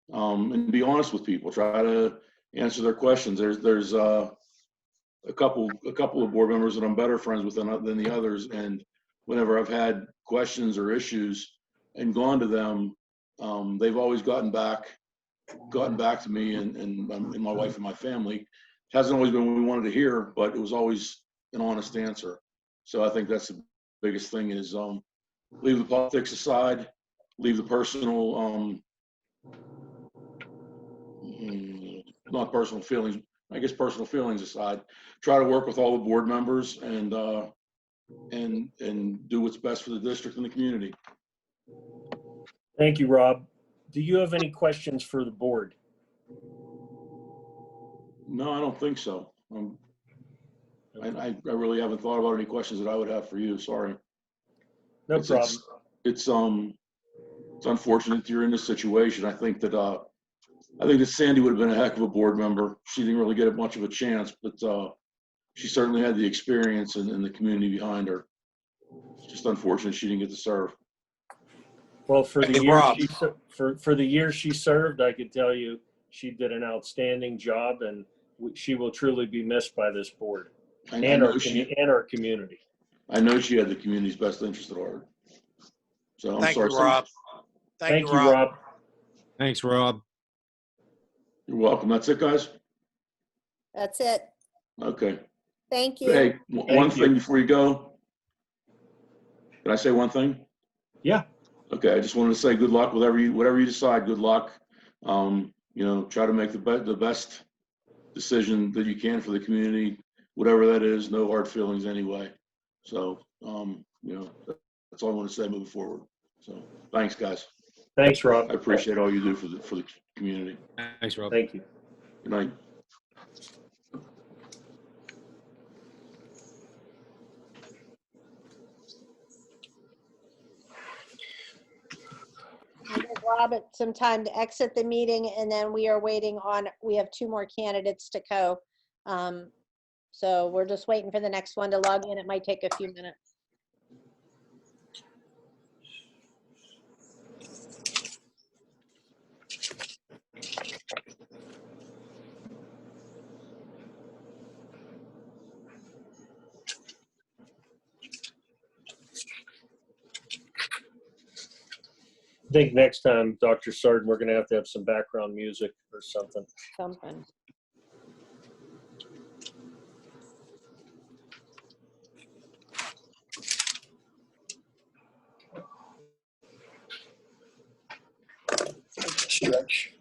and be honest with people. Try to answer their questions. There's a couple of board members that I'm better friends with than the others, and whenever I've had questions or issues and gone to them, they've always gotten back to me and my wife and my family. It hasn't always been what we wanted to hear, but it was always an honest answer. So I think that's the biggest thing is leave the politics aside, leave the personal, not personal feelings, I guess personal feelings aside. Try to work with all the board members and do what's best for the district and the community. Thank you, Rob. Do you have any questions for the board? No, I don't think so. I really haven't thought about any questions that I would have for you. Sorry. No problem. It's unfortunate you're in this situation. I think that Sandy would have been a heck of a board member. She didn't really get much of a chance, but she certainly had the experience and the community behind her. It's just unfortunate she didn't get to serve. Well, for the Hey, year Rob. for the year she served, I could tell you she did an outstanding job, and she will truly be missed by this board and our community. I know she had the community's best interest at heart. So I'm Thank sorry. you, Rob. Thank you, Rob. Thanks, Rob. You're welcome. That's it, guys? That's it. Okay. Thank you. Hey, one thing before you go. Can I say one thing? Yeah. Okay, I just wanted to say good luck with whatever you decide. Good luck. You know, try to make the best decision that you can for the community, whatever that is. No hard feelings anyway. So, you know, that's all I want to say moving forward. So, thanks, guys. Thanks, Rob. I appreciate all you do for the community. Thanks, Rob. Thank you. Good night. I'll give Robert some time to exit the meeting, and then we are waiting on, we have 2 more candidates to go. So we're just waiting for the next one to log in. It might take a few minutes. I think next time, Dr. Sarden, we're going to have some background music or something. Something. Stretch.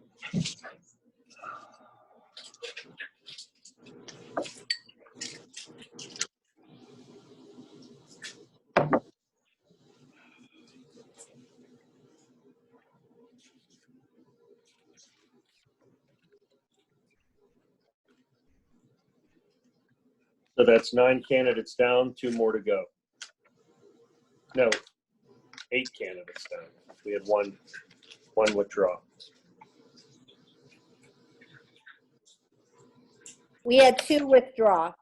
So that's 9 candidates down, 2 more to go. No, 8 candidates down. We had one withdraw. We had 2 withdraw.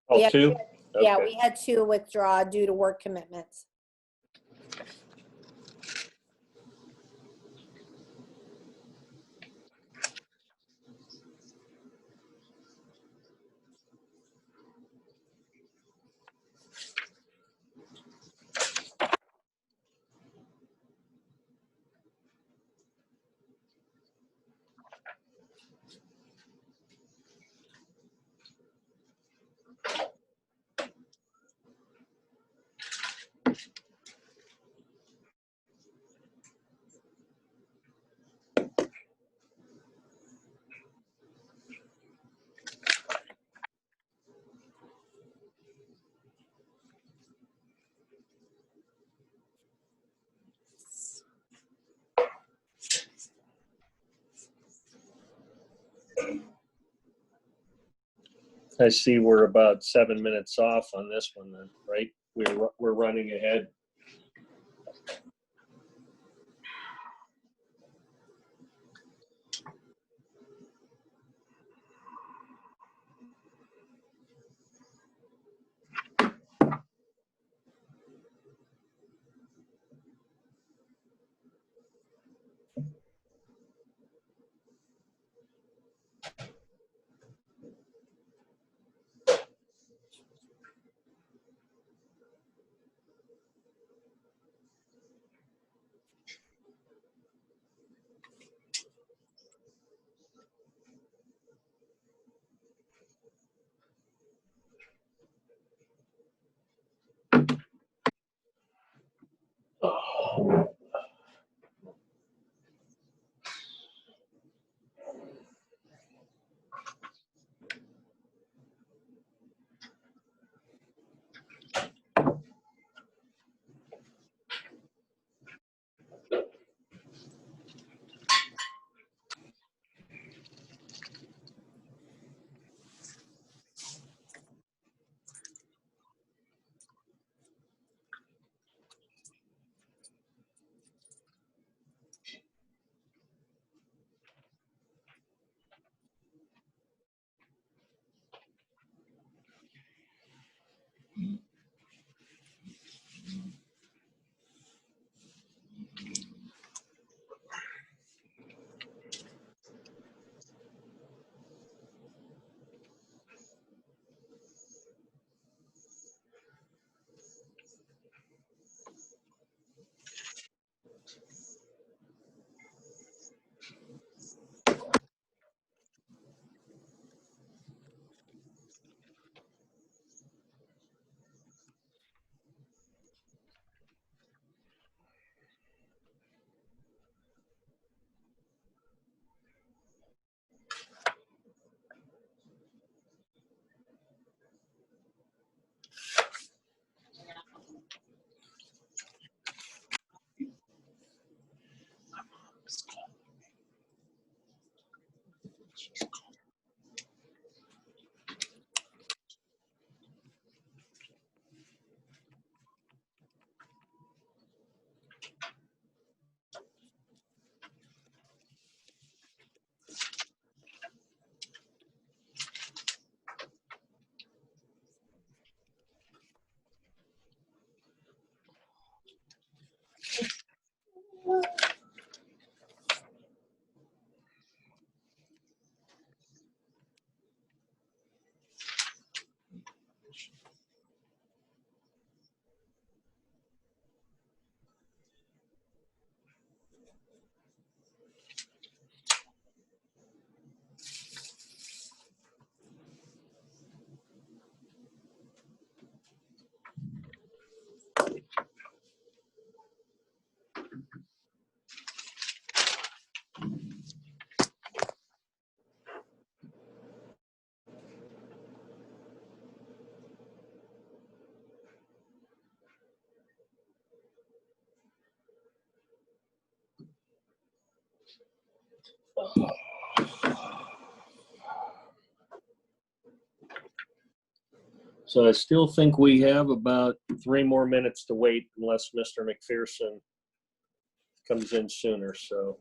Oh, We had- 2? Yeah, Okay. we had 2 withdraw due to work commitments. I see we're about 7 minutes off on this one then, right? We're running ahead. So I still think we have about 3 more minutes to wait unless Mr. McPherson comes in sooner, so.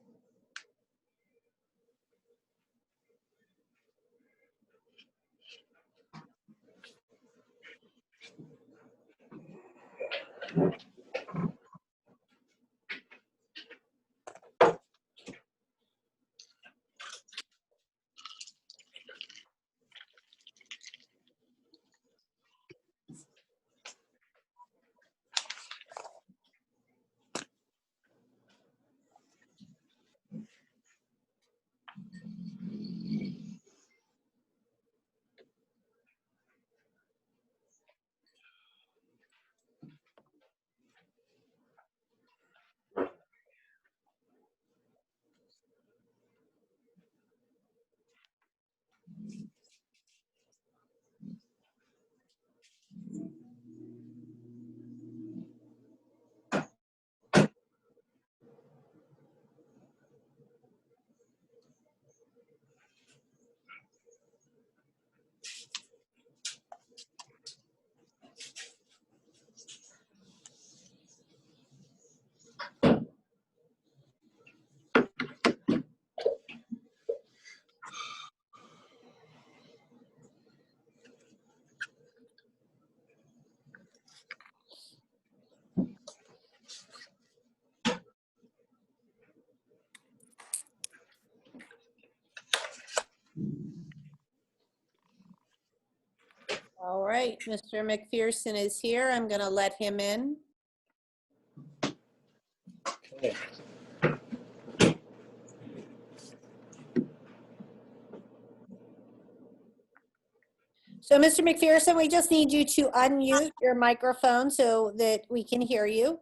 All right, Mr. McPherson is here. I'm going to let him in. Okay. So, Mr. McPherson, we just need you to unmute your microphone so that we can hear you.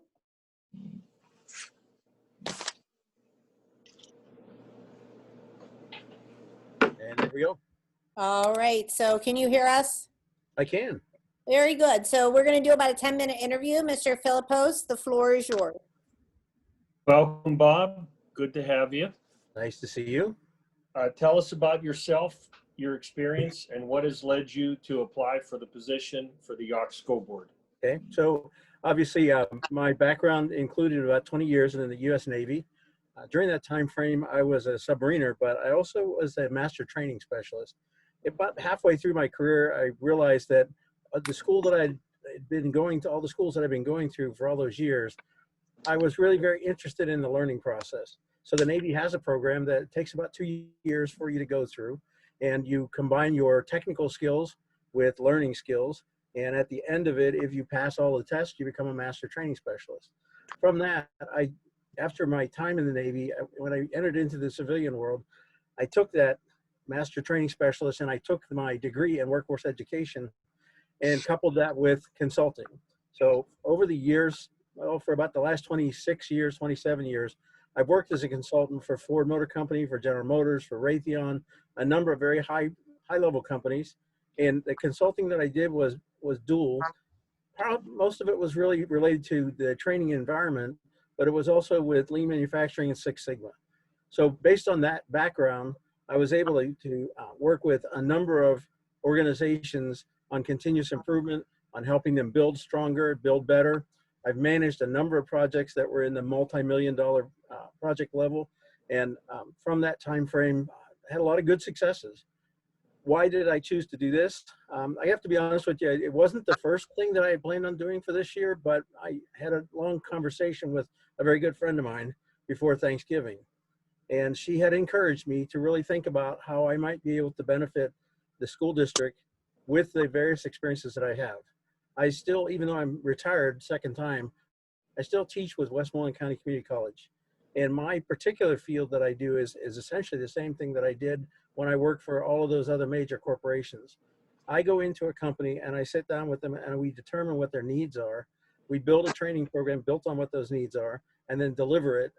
And there we go. All right, so can you hear us? I can. Very good. So we're going to do about a 10-minute interview. Mr. Philippos, the floor is yours. Welcome, Bob. Good to have you. Nice to see you. Tell us about yourself, your experience, and what has led you to apply for the position for the Yawk School Board. Okay, so obviously my background included about 20 years in the U.S. Navy. During that time frame, I was a submariner, but I also was a master training specialist. About halfway through my career, I realized that the school that I'd been going to, all the schools that I've been going through for all those years, I was really very interested in the learning process. So the Navy has a program that takes about 2 years for you to go through, and you combine your technical skills with learning skills. And at the end of it, if you pass all the tests, you become a master training specialist. From that, after my time in the Navy, when I entered into the civilian world, I took that master training specialist and I took my degree in workforce education and coupled that with consulting. So over the years, well, for about the last 26 years, 27 years, I've worked as a consultant for Ford Motor Company, for General Motors, for Raytheon, a number of very high-level companies. And the consulting that I did was dual. Most of it was really related to the training environment, but it was also with lean manufacturing and Six Sigma. So based on that background, I was able to work with a number of organizations on continuous improvement, on helping them build stronger, build better. I've managed a number of projects that were in the multi-million-dollar project level. And from that time frame, I had a lot of good successes. Why did I choose to do this? I have to be honest with you, it wasn't the first thing that I had planned on doing for this year, but I had a long conversation with a very good friend of mine before Thanksgiving. And she had encouraged me to really think about how I might be able to benefit the school district with the various experiences that I have. I still, even though I'm retired second time, I still teach with Westmoreland County Community College. And my particular field that I do is essentially the same thing that I did when I worked for all of those other major corporations. I go into a company and I sit down with them and we determine what their needs are. We build a training program built on what those needs are and then deliver it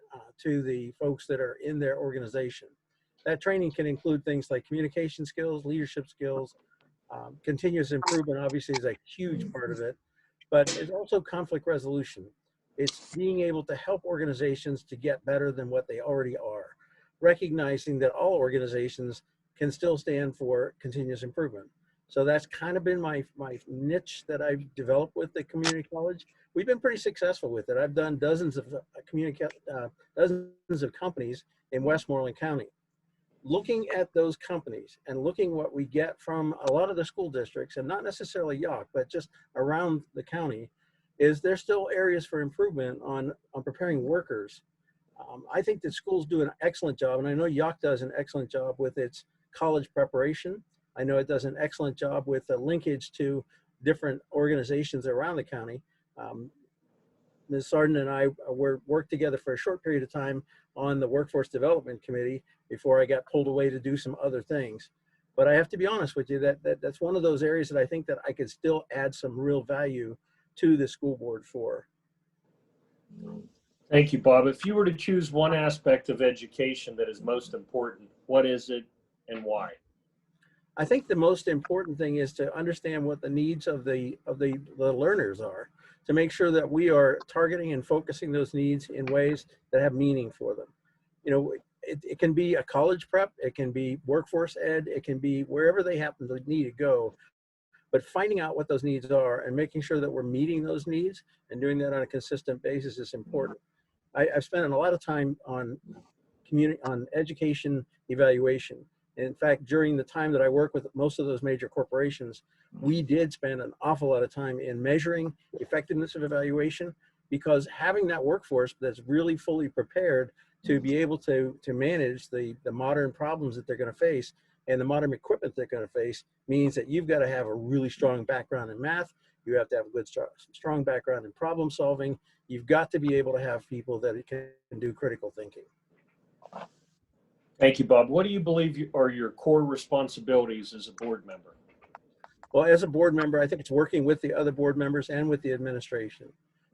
to the folks that are in their organization. That training can include things like communication skills, leadership skills, continuous improvement obviously is a huge part of it, but it's also conflict resolution. It's being able to help organizations to get better than what they already are. recognizing that all organizations can still stand for continuous improvement. So that's kind of been my niche that I've developed with the community college. We've been pretty successful with it. I've done dozens of companies in Westmoreland County. Looking at those companies and looking what we get from a lot of the school districts, and not necessarily York, but just around the county, is there's still areas for improvement on preparing workers. I think that schools do an excellent job, and I know York does an excellent job with its college preparation. I know it does an excellent job with the linkage to different organizations around the county. Ms. Sarden and I worked together for a short period of time on the Workforce Development Committee before I got pulled away to do some other things. But I have to be honest with you, that's one of those areas that I think that I could still add some real value to the school board for. Thank you, Bob. If you were to choose one aspect of education that is most important, what is it and why? I think the most important thing is to understand what the needs of the learners are, to make sure that we are targeting and focusing those needs in ways that have meaning for them. You know, it can be a college prep, it can be workforce ed, it can be wherever they happen to need to go. But finding out what those needs are and making sure that we're meeting those needs and doing that on a consistent basis is important. I've spent a lot of time on education evaluation. In fact, during the time that I worked with most of those major corporations, we did spend an awful lot of time in measuring effectiveness of evaluation, because having that workforce that's really fully prepared to be able to manage the modern problems that they're going to face and the modern equipment they're going to face means that you've got to have a really strong background in math. You have to have a good, strong background in problem solving. You've got to be able to have people that can do critical thinking. Thank you, Bob. What do you believe are your core responsibilities as a board member? Well, as a board member, I think it's working with the other board members and with the administration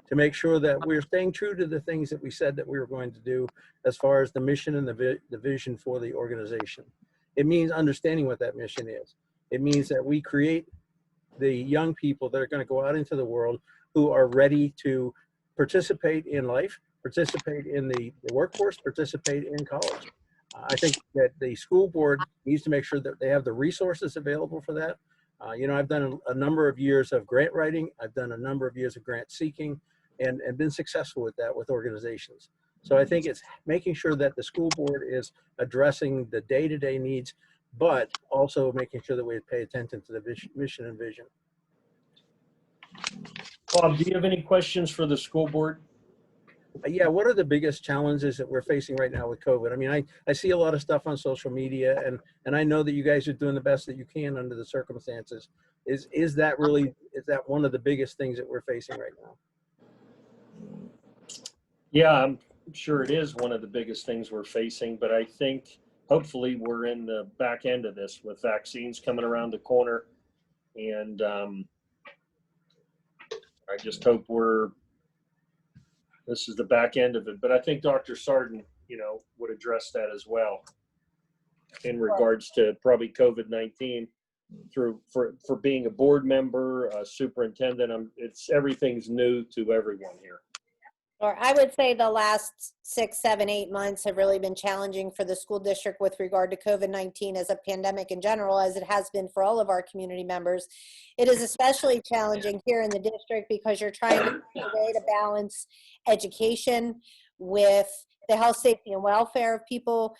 to make sure that we're staying true to the things that we said that we were going to do as far as the mission and the vision for the organization. It means understanding what that mission is. It means that we create the young people that are going to go out into the world who are ready to participate in life, participate in the workforce, participate in college. I think that the school board needs to make sure that they have the resources available for that. You know, I've done a number of years of grant writing. I've done a number of years of grant seeking and been successful with that with organizations. So I think it's making sure that the school board is addressing the day-to-day needs, but also making sure that we pay attention to the mission and vision. Bob, do you have any questions for the school board? Yeah, what are the biggest challenges that we're facing right now with COVID? I mean, I see a lot of stuff on social media, and I know that you guys are doing the best that you can under the circumstances. Is that one of the biggest things that we're facing right now? Yeah, I'm sure it is one of the biggest things we're facing, but I think hopefully we're in the back end of this with vaccines coming around the corner, and I just hope this is the back end of it. But I think Dr. Sarden, you know, would address that as well in regards to probably COVID-19 for being a board member, a superintendent. Everything's new to everyone here. Or I would say the last 6, 7, 8 months have really been challenging for the school district with regard to COVID-19 as a pandemic in general, as it has been for all of our community members. It is especially challenging here in the district because you're trying to find a way to balance education with the health, safety, and welfare of people.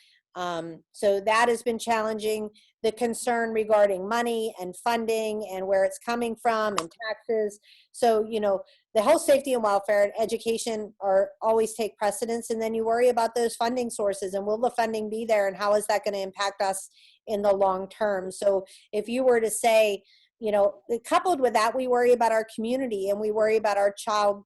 So that has been challenging. The concern regarding money and funding and where it's coming from and taxes. So, you know, the health, safety, and welfare and education always take precedence, and then you worry about those funding sources and will the funding be there and how is that going to impact us in the long term. So if you were to say, you know, coupled with that, we worry about our community and we worry about our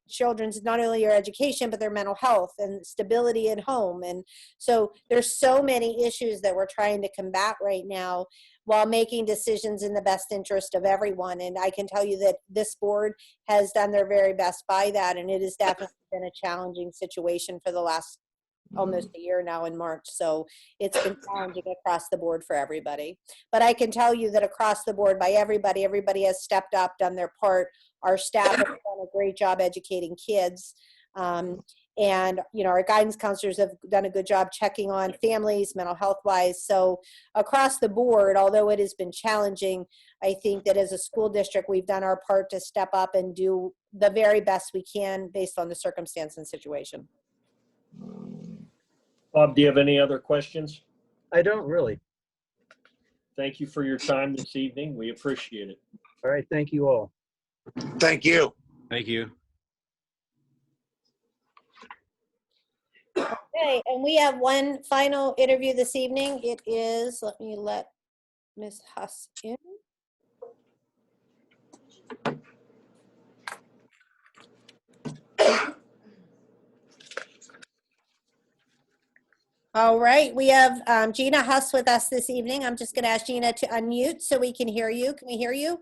children's, not only their education, but their mental health and stability at home. And so there's so many issues that we're trying to combat right now while making decisions in the best interest of everyone. And I can tell you that this board has done their very best by that. And it has definitely been a challenging situation for the last almost a year now in March. So it's been challenging across the board for everybody. But I can tell you that across the board by everybody has stepped up, done their part. Our staff has done a great job educating kids. And, our guidance counselors have done a good job checking on families, mental health wise. So across the board, although it has been challenging, I think that as a school district, we've done our part to step up and do the very best we can based on the circumstance and situation. Bob, do you have any other questions? I don't really. Thank you for your time this evening. We appreciate it. All right. Thank you all. Thank you. Thank you. Okay, and we have one final interview this evening. It is, let me let Ms. Huss in. All right, we have Gina Huss with us this evening. I'm just going to ask Gina to unmute so we can hear you. Can we hear you?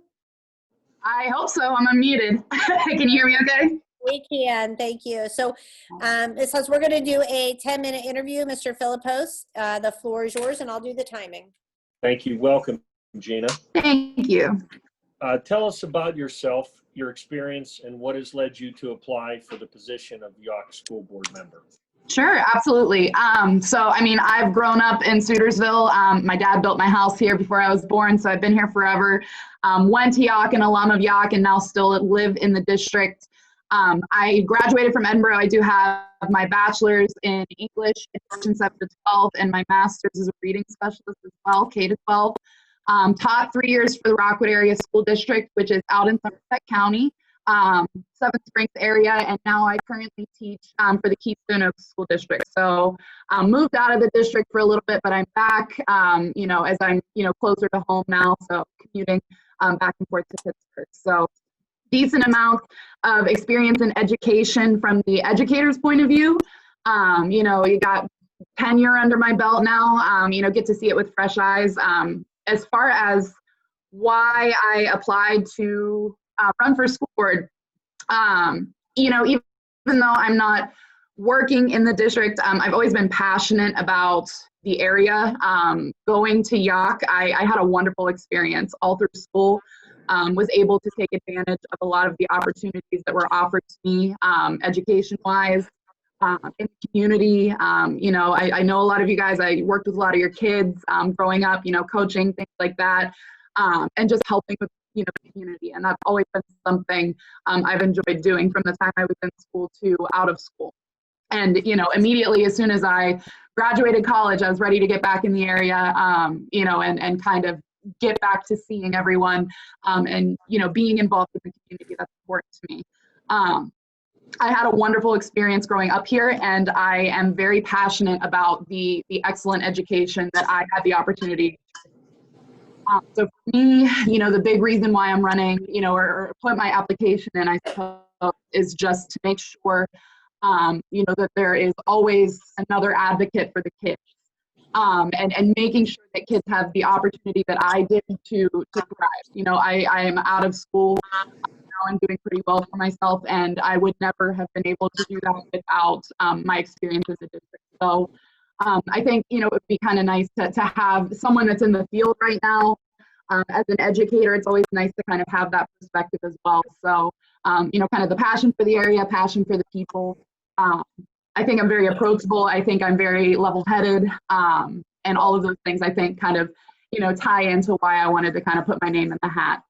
I hope so. I'm unmuted. Can you hear me okay? We can, thank you. So it says we're going to do a 10-minute interview. Mr. Philippos, the floor is yours, and I'll do the timing. Thank you. Welcome, Gina. Thank you. Tell us about yourself, your experience, and what has led you to apply for the position of Yawk School Board member. Sure, absolutely. So, I mean, I've grown up in Sutersville. My dad built my house here before I was born, so I've been here forever. Went to Yawk, an alum of Yawk, and now still live in the district. I graduated from Edinburgh. I do have my bachelor's in English, in 7 to 12, and my master's as a reading specialist as well, K to 12. Taught 3 years for the Rockwood Area School District, which is out in Somerset County, Seven Springs area, and now I currently teach for the Keystone Oaks School District. So moved out of the district for a little bit, but I'm back, as I'm, closer to home now, so commuting back and forth to Pittsburgh. So decent amount of experience in education from the educator's point of view. You got tenure under my belt now, get to see it with fresh eyes. As far as why I applied to run for school board, even though I'm not working in the district, I've always been passionate about the area. Going to Yawk, I had a wonderful experience all through school. Was able to take advantage of a lot of the opportunities that were offered to me education-wise in the community. I know a lot of you guys, I worked with a lot of your kids growing up, coaching, things like that, and just helping with the community. And that's always been something I've enjoyed doing from the time I was in school to out of school. And, immediately as soon as I graduated college, I was ready to get back in the area, and kind of get back to seeing everyone and, being involved in the community. That's important to me. I had a wonderful experience growing up here, and I am very passionate about the excellent education that I had the opportunity. So for me, the big reason why I'm running, or put my application in, I suppose, is just to make sure, that there is always another advocate for the kids. And making sure that kids have the opportunity that I did to thrive. I am out of school now and doing pretty well for myself, and I would never have been able to do that without my experience as a district. So I think, it would be kind of nice to have someone that's in the field right now. As an educator, it's always nice to kind of have that perspective as well. So, kind of the passion for the area, passion for the people. I think I'm very approachable. I think I'm very level-headed, and all of those things I think kind of, tie into why I wanted to kind of put my name in the hat.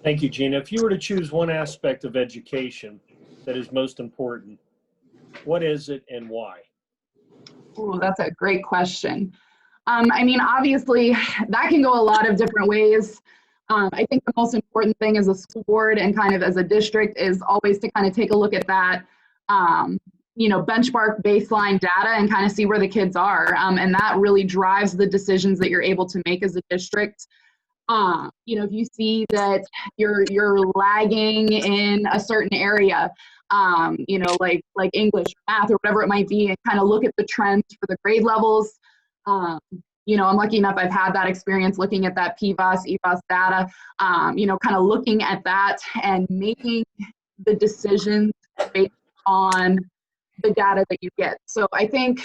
Thank you, Gina. If you were to choose one aspect of education that is most important, what is it and why? Ooh, that's a great question. Obviously, that can go a lot of different ways. I think the most important thing as a school board and kind of as a district is always to kind of take a look at that, benchmark baseline data and kind of see where the kids are. And that really drives the decisions that you're able to make as a district. If you see that you're lagging in a certain area, like English, math, or whatever it might be, and kind of look at the trends for the grade levels. I'm lucky enough, I've had that experience looking at that PVOS, EVOS data, kind of looking at that and making the decisions based on the data that you get. So I think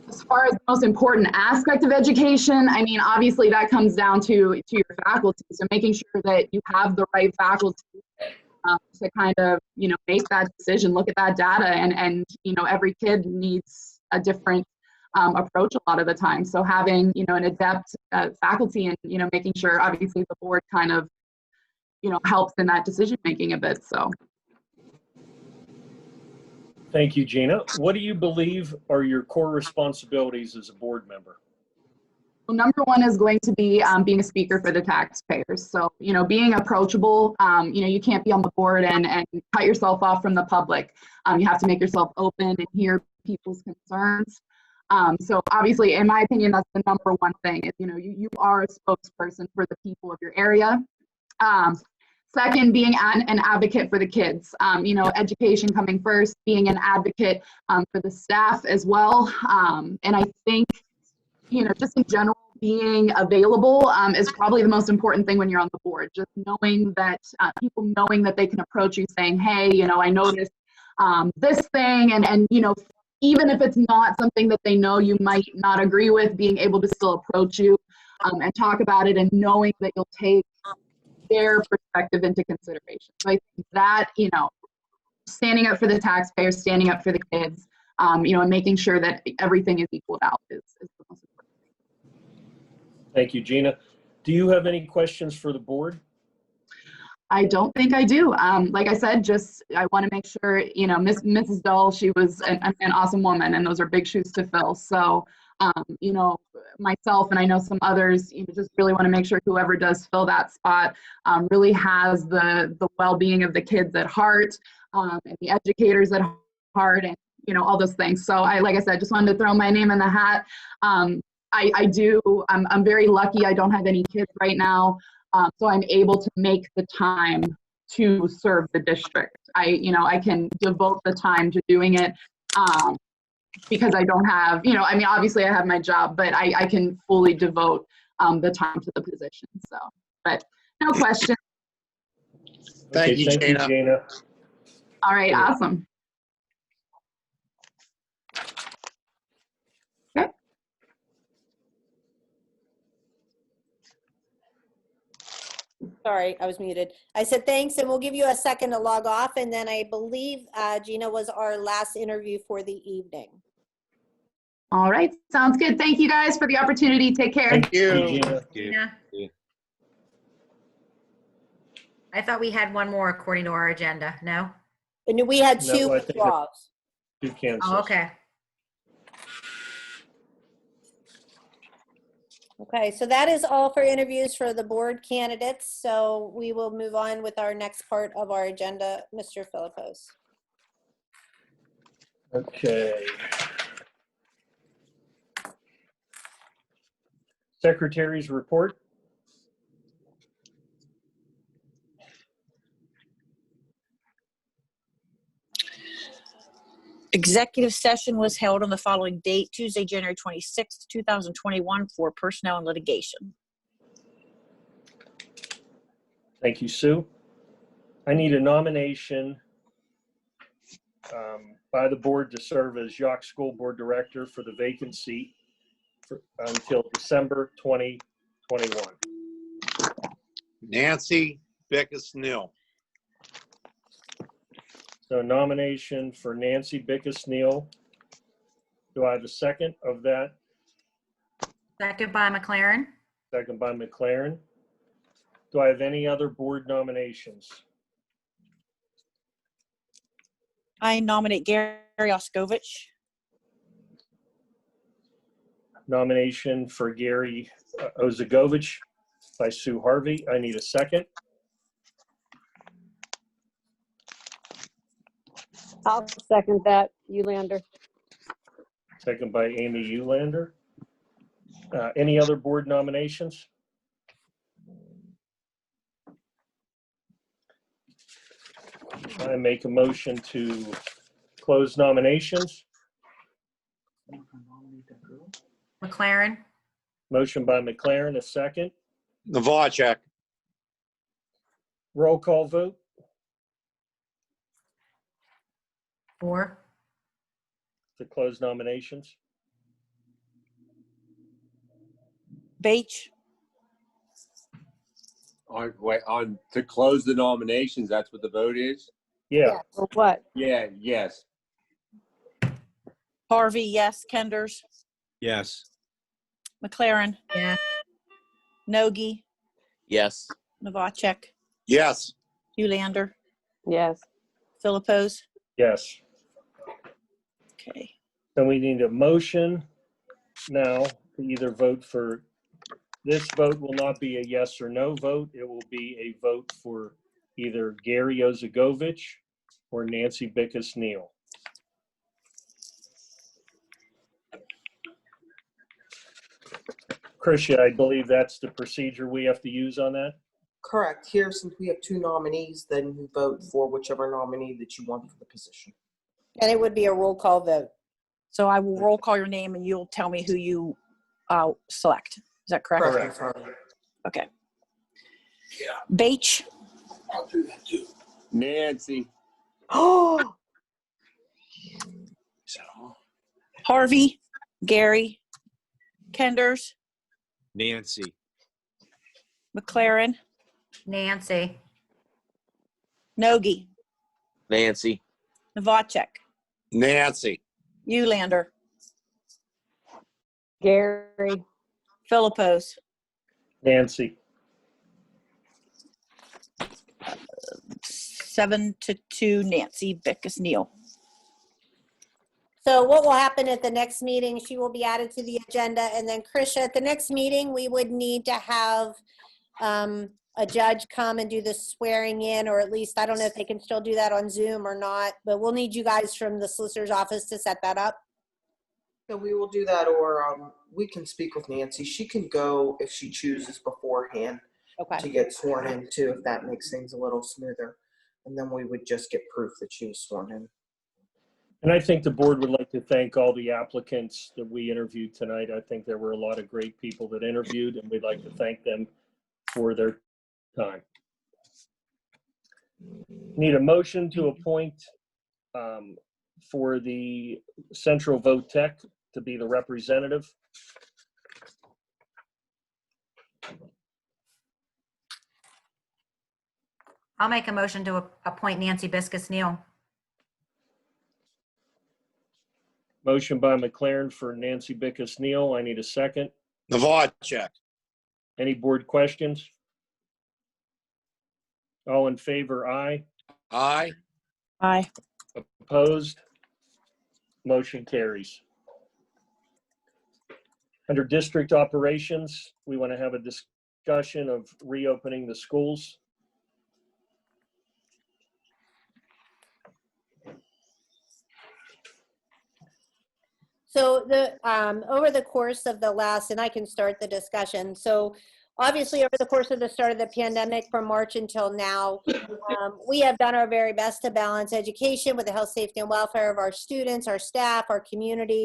as far as the most important aspect of education, obviously that comes down to your faculty. So making sure that you have the right faculty to kind of, make that decision, look at that data, and every kid needs a different approach a lot of the time. So having, an adept faculty and, making sure obviously the board kind of, helps in that decision making a bit. So. Thank you, Gina. What do you believe are your core responsibilities as a board member? Well, number one is going to be being a speaker for the taxpayers. So, being approachable, you can't be on the board and cut yourself off from the public. You have to make yourself open and hear people's concerns. So obviously, in my opinion, that's the number one thing is, you are a spokesperson for the people of your area. Second, being an advocate for the kids, education coming first, being an advocate for the staff as well. And I think, just in general, being available is probably the most important thing when you're on the board. Just knowing that people knowing that they can approach you saying, hey, I noticed this thing, and even if it's not something that they know you might not agree with, being able to still approach you and talk about it, and knowing that you'll take their perspective into consideration. So I think that, standing up for the taxpayers, standing up for the kids, and making sure that everything is equaled out is the most important thing. Thank you, Gina. Do you have any questions for the board? I don't think I do. Like I said, I want to make sure, Mrs. Dull, she was an awesome woman, and those are big shoes to fill. So, myself and I know some others, just really want to make sure whoever does fill that spot really has the well-being of the kids at heart, and the educators at heart, and all those things. So like I said, just wanted to throw my name in the hat. I'm very lucky. I don't have any kids right now. So I'm able to make the time to serve the district. I can devote the time to doing it because I don't have, obviously I have my job, but I can fully devote the time to the position. So, but no question. Thank you, Gina. All right, awesome. Okay. Sorry, I was muted. I said thanks, and we'll give you a second to log off. And then I believe Gina was our last interview for the evening. All right, sounds good. Thank you guys for the opportunity. Take care. Thank you, Gina. Yeah. I thought we had one more according to our agenda. No? And we had No, two I think withdrawals. Two cancels. Oh, okay. Okay, so that is all for interviews for the board candidates. So we will move on with our next part of our agenda, Mr. Philippos. Okay. Secretary's report. Executive session was held on the following date, Tuesday, January 26th, 2021 for personnel and litigation. Thank you, Sue. I need a nomination by the board to serve as Yawk School Board Director for the vacant seat until December 2021. Nancy Bickus-Neal. So nomination for Nancy Bickus-Neal. Do I have a second of that? Second by McLaren. Second by McLaren. Do I have any other board nominations? I nominate Gary Oskovich. Nomination for Gary Ozagovich by Sue Harvey. I need a second. I'll second that, Eulander. Second by Amy Eulander. Any other board nominations? I make a motion to close nominations. McLaren. Motion by McLaren, a second. Novacek. Roll call vote. 4. To close nominations. Bache. To close the nominations, that's what the vote is? Yeah. For what? Yeah, yes. Harvey, yes. Kenders, Yes. McLaren, Yeah. Nogi, Yes. Novacek, Yes. Ulander, Yes. Philippos. Yes. Okay. Then we need a motion now to either vote for, this vote will not be a yes or no vote. It will be a vote for either Gary Ozagovich or Nancy Bickus Neal. Tricia, I believe that's the procedure we have to use on that. Correct. Here, since we have two nominees, then you vote for whichever nominee that you want for the position. And it would be a roll call vote. So I will roll call your name and you'll tell me who you select. Is that correct? Correct. Okay. Bache. I'll do that too. Nancy. Oh. Harvey, Gary, Kenders, Nancy. McLaren, Nancy. Nogi, Nancy. Novacek, Nancy. Ulander, Gary. Philippos. Nancy. 7-2, Nancy Bickus Neal. So what will happen at the next meeting, she will be added to the agenda. And then Krisha, at the next meeting, we would need to have a judge come and do the swearing in, or at least, I don't know if they can still do that on Zoom or not, but we'll need you guys from the solicitor's office to set that up. So we will do that, or we can speak with Nancy. She can go if she chooses beforehand to get sworn in too, if that makes things a little smoother. And then we would just get proof that she was sworn in. And I think the board would like to thank all the applicants that we interviewed tonight. I think there were a lot of great people that interviewed, and we'd like to thank them for their time. Need a motion to appoint for the Central Vote Tech to be the representative. I'll make a motion to appoint Nancy Bickus Neal. Motion by McLaren for Nancy Bickus Neal. I need a second. Novacek. Any board questions? All in favor, aye. Aye. Aye. Opposed? Motion carries. Under district operations, we want to have a discussion of reopening the schools. So over the course of the last, and I can start the discussion. So obviously over the course of the start of the pandemic from March until now, we have done our very best to balance education with the health, safety, and welfare of our students, our staff, our community.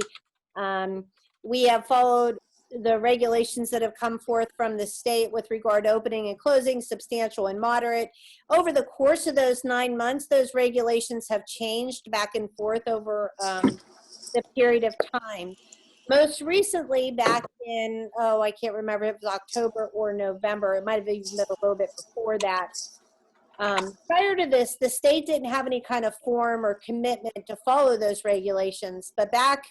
We have followed the regulations that have come forth from the state with regard to opening and closing, substantial and moderate. Over the course of those 9 months, those regulations have changed back and forth over the period of time. Most recently, back in, I can't remember if it was October or November. It might have even been a little bit before that. Prior to this, the state didn't have any kind of form or commitment to follow those regulations. But back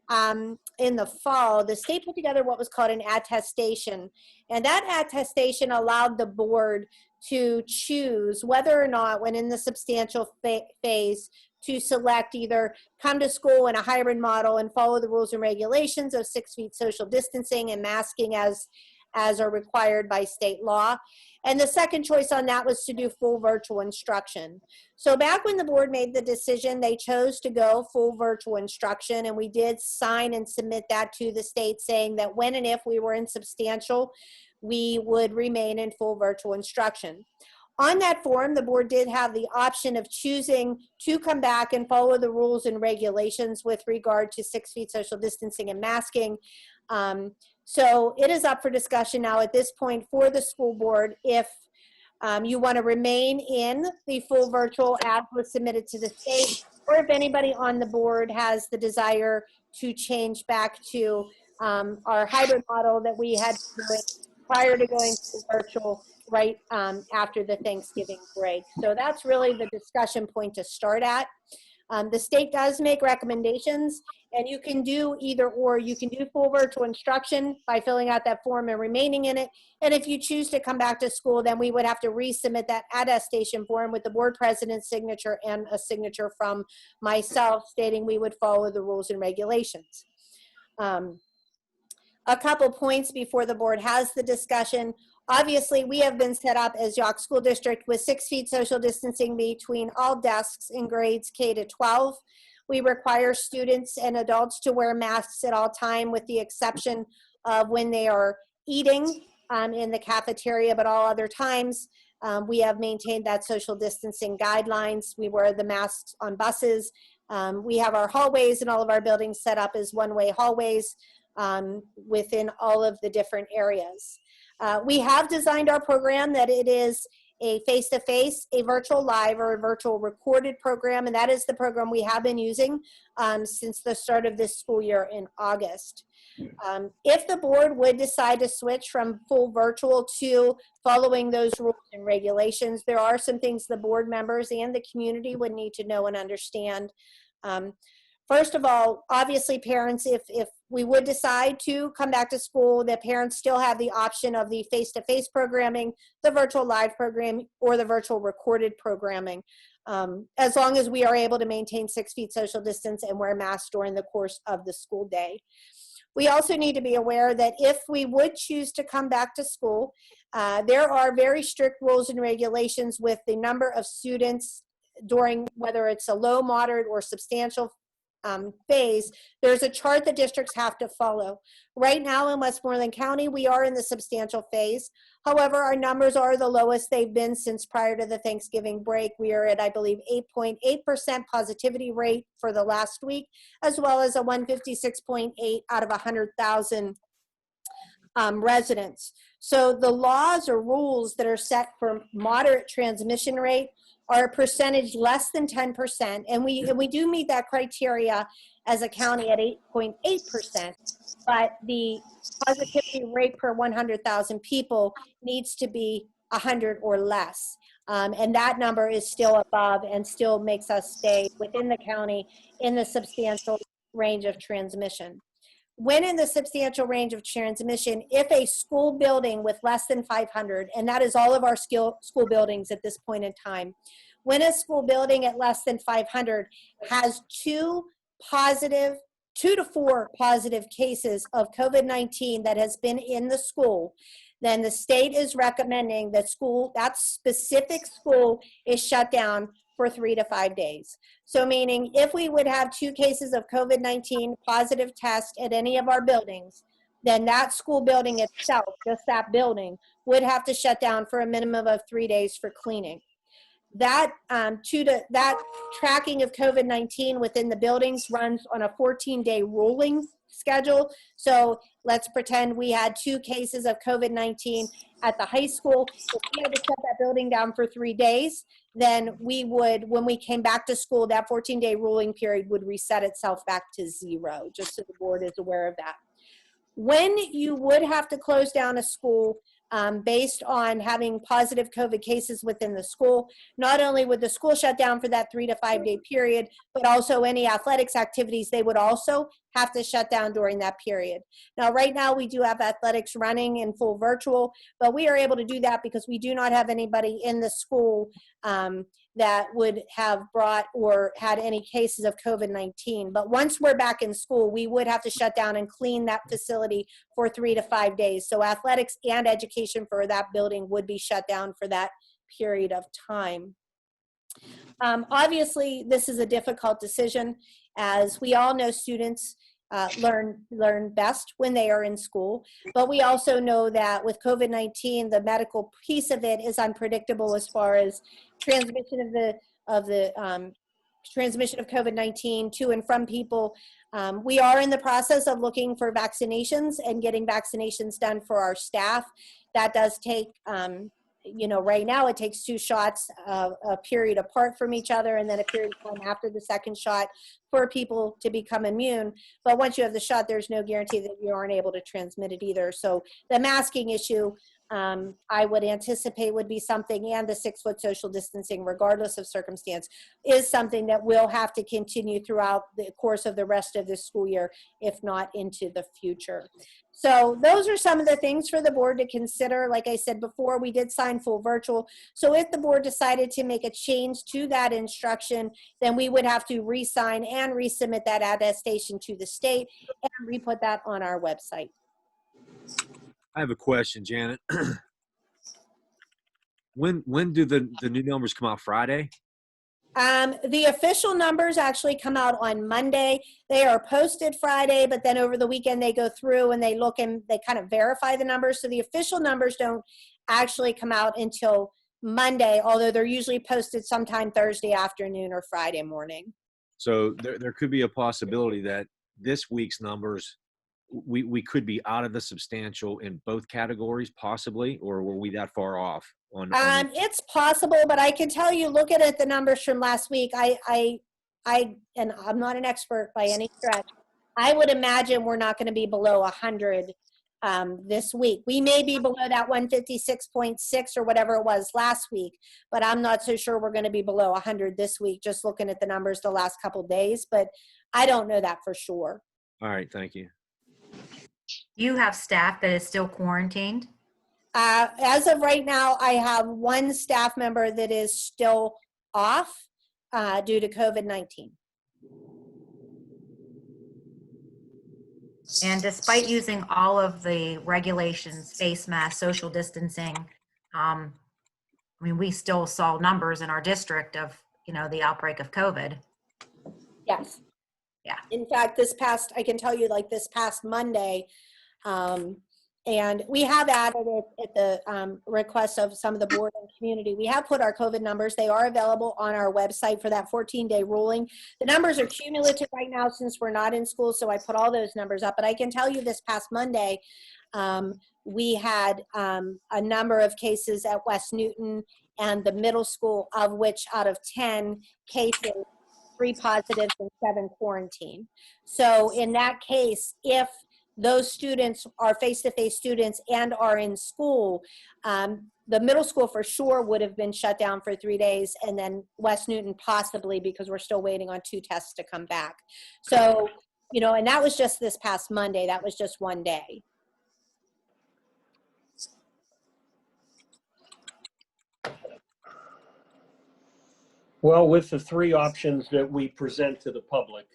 in the fall, the state put together what was called an attestation. And that attestation allowed the board to choose whether or not, when in the substantial phase, to select either come to school in a hybrid model and follow the rules and regulations of 6 feet social distancing and masking as are required by state law. And the second choice on that was to do full virtual instruction. So back when the board made the decision, they chose to go full virtual instruction, and we did sign and submit that to the state saying that when and if we were in substantial, we would remain in full virtual instruction. On that form, the board did have the option of choosing to come back and follow the rules and regulations with regard to 6 feet social distancing and masking. So it is up for discussion now at this point for the school board if you want to remain in the full virtual as was submitted to the state, or if anybody on the board has the desire to change back to our hybrid model that we had prior to going to virtual, right after the Thanksgiving break. So that's really the discussion point to start at. The state does make recommendations, and you can do either or. You can do full virtual instruction by filling out that form and remaining in it. And if you choose to come back to school, then we would have to resubmit that attestation form with the board president's signature and a signature from myself stating we would follow the rules and regulations. A couple points before the board has the discussion. Obviously, we have been set up as York School District with 6 feet social distancing between all desks in grades K to 12. We require students and adults to wear masks at all time with the exception of when they are eating in the cafeteria, but all other times we have maintained that social distancing guidelines. We wear the masks on buses. We have our hallways and all of our buildings set up as one-way hallways within all of the different areas. We have designed our program that it is a face-to-face, a virtual live, or a virtual recorded program, and that is the program we have been using since the start of this school year in August. If the board would decide to switch from full virtual to following those rules and regulations, there are some things the board members and the community would need to know and understand. First of all, obviously parents, if we would decide to come back to school, the parents still have the option of the face-to-face programming, the virtual live program, or the virtual recorded programming, as long as we are able to maintain 6 feet social distance and wear masks during the course of the school day. We also need to be aware that if we would choose to come back to school, there are very strict rules and regulations with the number of students during, whether it's a low, moderate, or substantial phase. There's a chart the districts have to follow. Right now in Westmoreland County, we are in the substantial phase. However, our numbers are the lowest they've been since prior to the Thanksgiving break. We are at, I believe, 8.8% positivity rate for the last week, as well as a 156.8 out of 100,000 residents. So the laws or rules that are set for moderate transmission rate are a percentage less than 10%, and we do meet that criteria as a county at 8.8%, but the positivity rate per 100,000 people needs to be 100 or less. And that number is still above and still makes us stay within the county in the substantial range of transmission. When in the substantial range of transmission, if a school building with less than 500, and that is all of our school buildings at this point in time, when a school building at less than 500 has 2 to 4 positive cases of COVID-19 that has been in the school, then the state is recommending that that specific school is shut down for 3 to 5 days. So meaning if we would have 2 cases of COVID-19 positive test at any of our buildings, then that school building itself, just that building, would have to shut down for a minimum of 3 days for cleaning. That that tracking of COVID-19 within the buildings runs on a 14-day rolling schedule. So let's pretend we had 2 cases of COVID-19 at the high school. If we had to shut that building down for 3 days, then we would, when we came back to school, that 14-day rolling period would reset itself back to 0, just so the board is aware of that. When you would have to close down a school based on having positive COVID cases within the school, not only would the school shut down for that 3 to 5 day period, but also any athletics activities, they would also have to shut down during that period. Now, right now we do have athletics running in full virtual, but we are able to do that because we do not have anybody in the school that would have brought or had any cases of COVID-19. But once we're back in school, we would have to shut down and clean that facility for 3 to 5 days. So athletics and education for that building would be shut down for that period of time. Obviously, this is a difficult decision. As we all know, students learn best when they are in school, but we also know that with COVID-19, the medical piece of it is unpredictable as far as transmission of the transmission of COVID-19 to and from people. We are in the process of looking for vaccinations and getting vaccinations done for our staff. That does take, right now it takes 2 shots a period apart from each other, and then a period of time after the second shot for people to become immune. But once you have the shot, there's no guarantee that you aren't able to transmit it either. So the masking issue I would anticipate would be something, and the 6-foot social distancing, regardless of circumstance, is something that will have to continue throughout the course of the rest of the school year, if not into the future. So those are some of the things for the board to consider. Like I said before, we did sign full virtual. So if the board decided to make a change to that instruction, then we would have to re-sign and resubmit that attestation to the state and re-put that on our website. I have a question, Janet. When do the new numbers come out? Friday? The official numbers actually come out on Monday. They are posted Friday, but then over the weekend they go through and they look and they kind of verify the numbers. So the official numbers don't actually come out until Monday, although they're usually posted sometime Thursday afternoon or Friday morning. So there could be a possibility that this week's numbers, we could be out of the substantial in both categories, possibly, or were we that far off? It's possible, but I can tell you, looking at the numbers from last week, and I'm not an expert by any stretch, I would imagine we're not going to be below 100 this week. We may be below that 156.6 or whatever it was last week, but I'm not so sure we're going to be below 100 this week, just looking at the numbers the last couple of days, but I don't know that for sure. All right, thank you. You have staff that is still quarantined? As of right now, I have one staff member that is still off due to COVID-19. And despite using all of the regulations, face mask, social distancing, I mean, we still saw numbers in our district of, the outbreak of COVID. Yes. Yeah. In fact, I can tell you, like this past Monday, and we have added it at the request of some of the board and community. We have put our COVID numbers. They are available on our website for that 14-day ruling. The numbers are cumulative right now since we're not in school, so I put all those numbers up. But I can tell you this past Monday, we had a number of cases at West Newton and the middle school, of which out of 10 cases, 3 positives and 7 quarantine. So in that case, if those students are face-to-face students and are in school, the middle school for sure would have been shut down for 3 days, and then West Newton possibly, because we're still waiting on 2 tests to come back. So, and that was just this past Monday. That was just one day. Well, with the 3 options that we present to the public,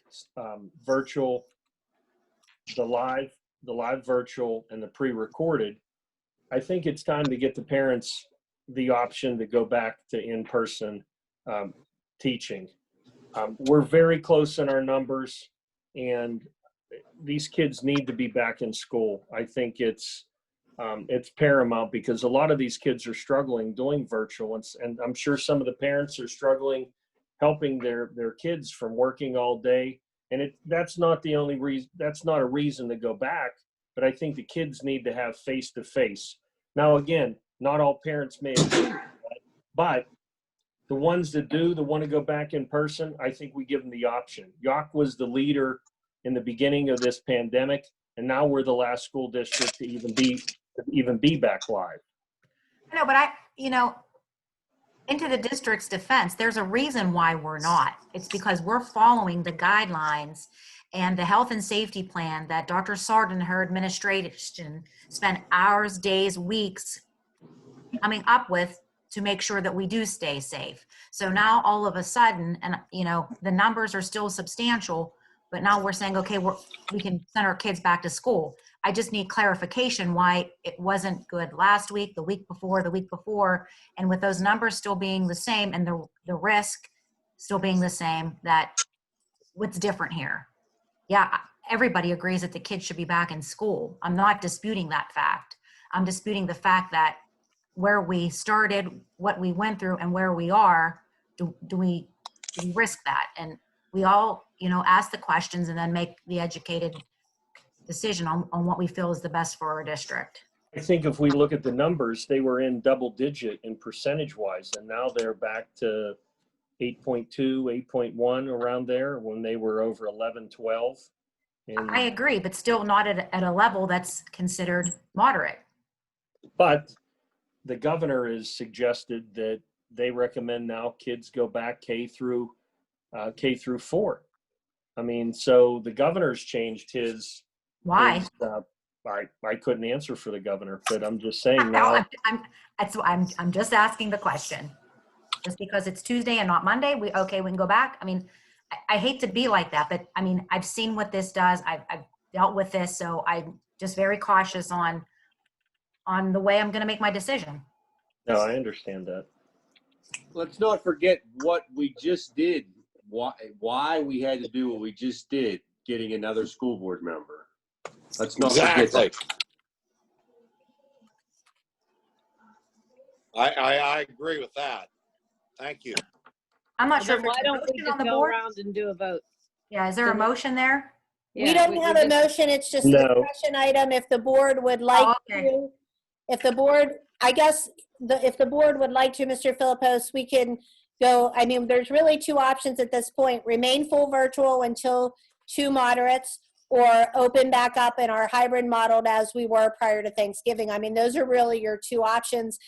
virtual, the live virtual, and the pre-recorded, I think it's time to get the parents the option to go back to in-person teaching. We're very close in our numbers, and these kids need to be back in school. I think it's paramount, because a lot of these kids are struggling doing virtual, and I'm sure some of the parents are struggling helping their kids from working all day. And that's not the only reason, that's not a reason to go back, but I think the kids need to have face-to-face. Now, again, not all parents may agree with that, but the ones that want to go back in person, I think we give them the option. York was the leader in the beginning of this pandemic, and now we're the last school district to even be back live. No, but into the district's defense, there's a reason why we're not. It's because we're following the guidelines and the health and safety plan that Dr. Sardin and her administration spent hours, days, weeks coming up with to make sure that we do stay safe. So now all of a sudden, and the numbers are still substantial, but now we're saying, okay, we can send our kids back to school. I just need clarification why it wasn't good last week, the week before, and with those numbers still being the same and the risk still being the same, that what's different here? Yeah, everybody agrees that the kids should be back in school. I'm not disputing that fact. I'm disputing the fact that where we started, what we went through, and where we are, do we risk that? And we all, ask the questions and then make the educated decision on what we feel is the best for our district. I think if we look at the numbers, they were in double digit in percentage wise, and now they're back to 8.2, 8.1 around there when they were over 11, 12. And I agree, but still not at a level that's considered moderate. But the governor has suggested that they recommend now kids go back K through 4. I mean, so the governor's changed his. Why? I couldn't answer for the governor, but I'm just saying now. I'm just asking the question. Just because it's Tuesday and not Monday, we can go back. I mean, I hate to be like that, but I mean, I've seen what this does. I've dealt with this, so I'm just very cautious on the way I'm going to make my decision. No, I understand that. Let's not forget what we just did. Why we had to do what we just did, getting another school board member. Let's not forget that. I agree with that. Thank you. I'm not sure if Why it's a don't we motion just on the go board. around and do a vote? Yeah, is there a motion there? We don't have a motion, it's just a No. discussion item. If the board would like to, if the board, I guess, if the board would like to, Mr. Philippos, we can go, I mean, there's really two options at this point. Remain full virtual until 2 moderates, or open back up in our hybrid model as we were prior to Thanksgiving. I mean, those are really your two options.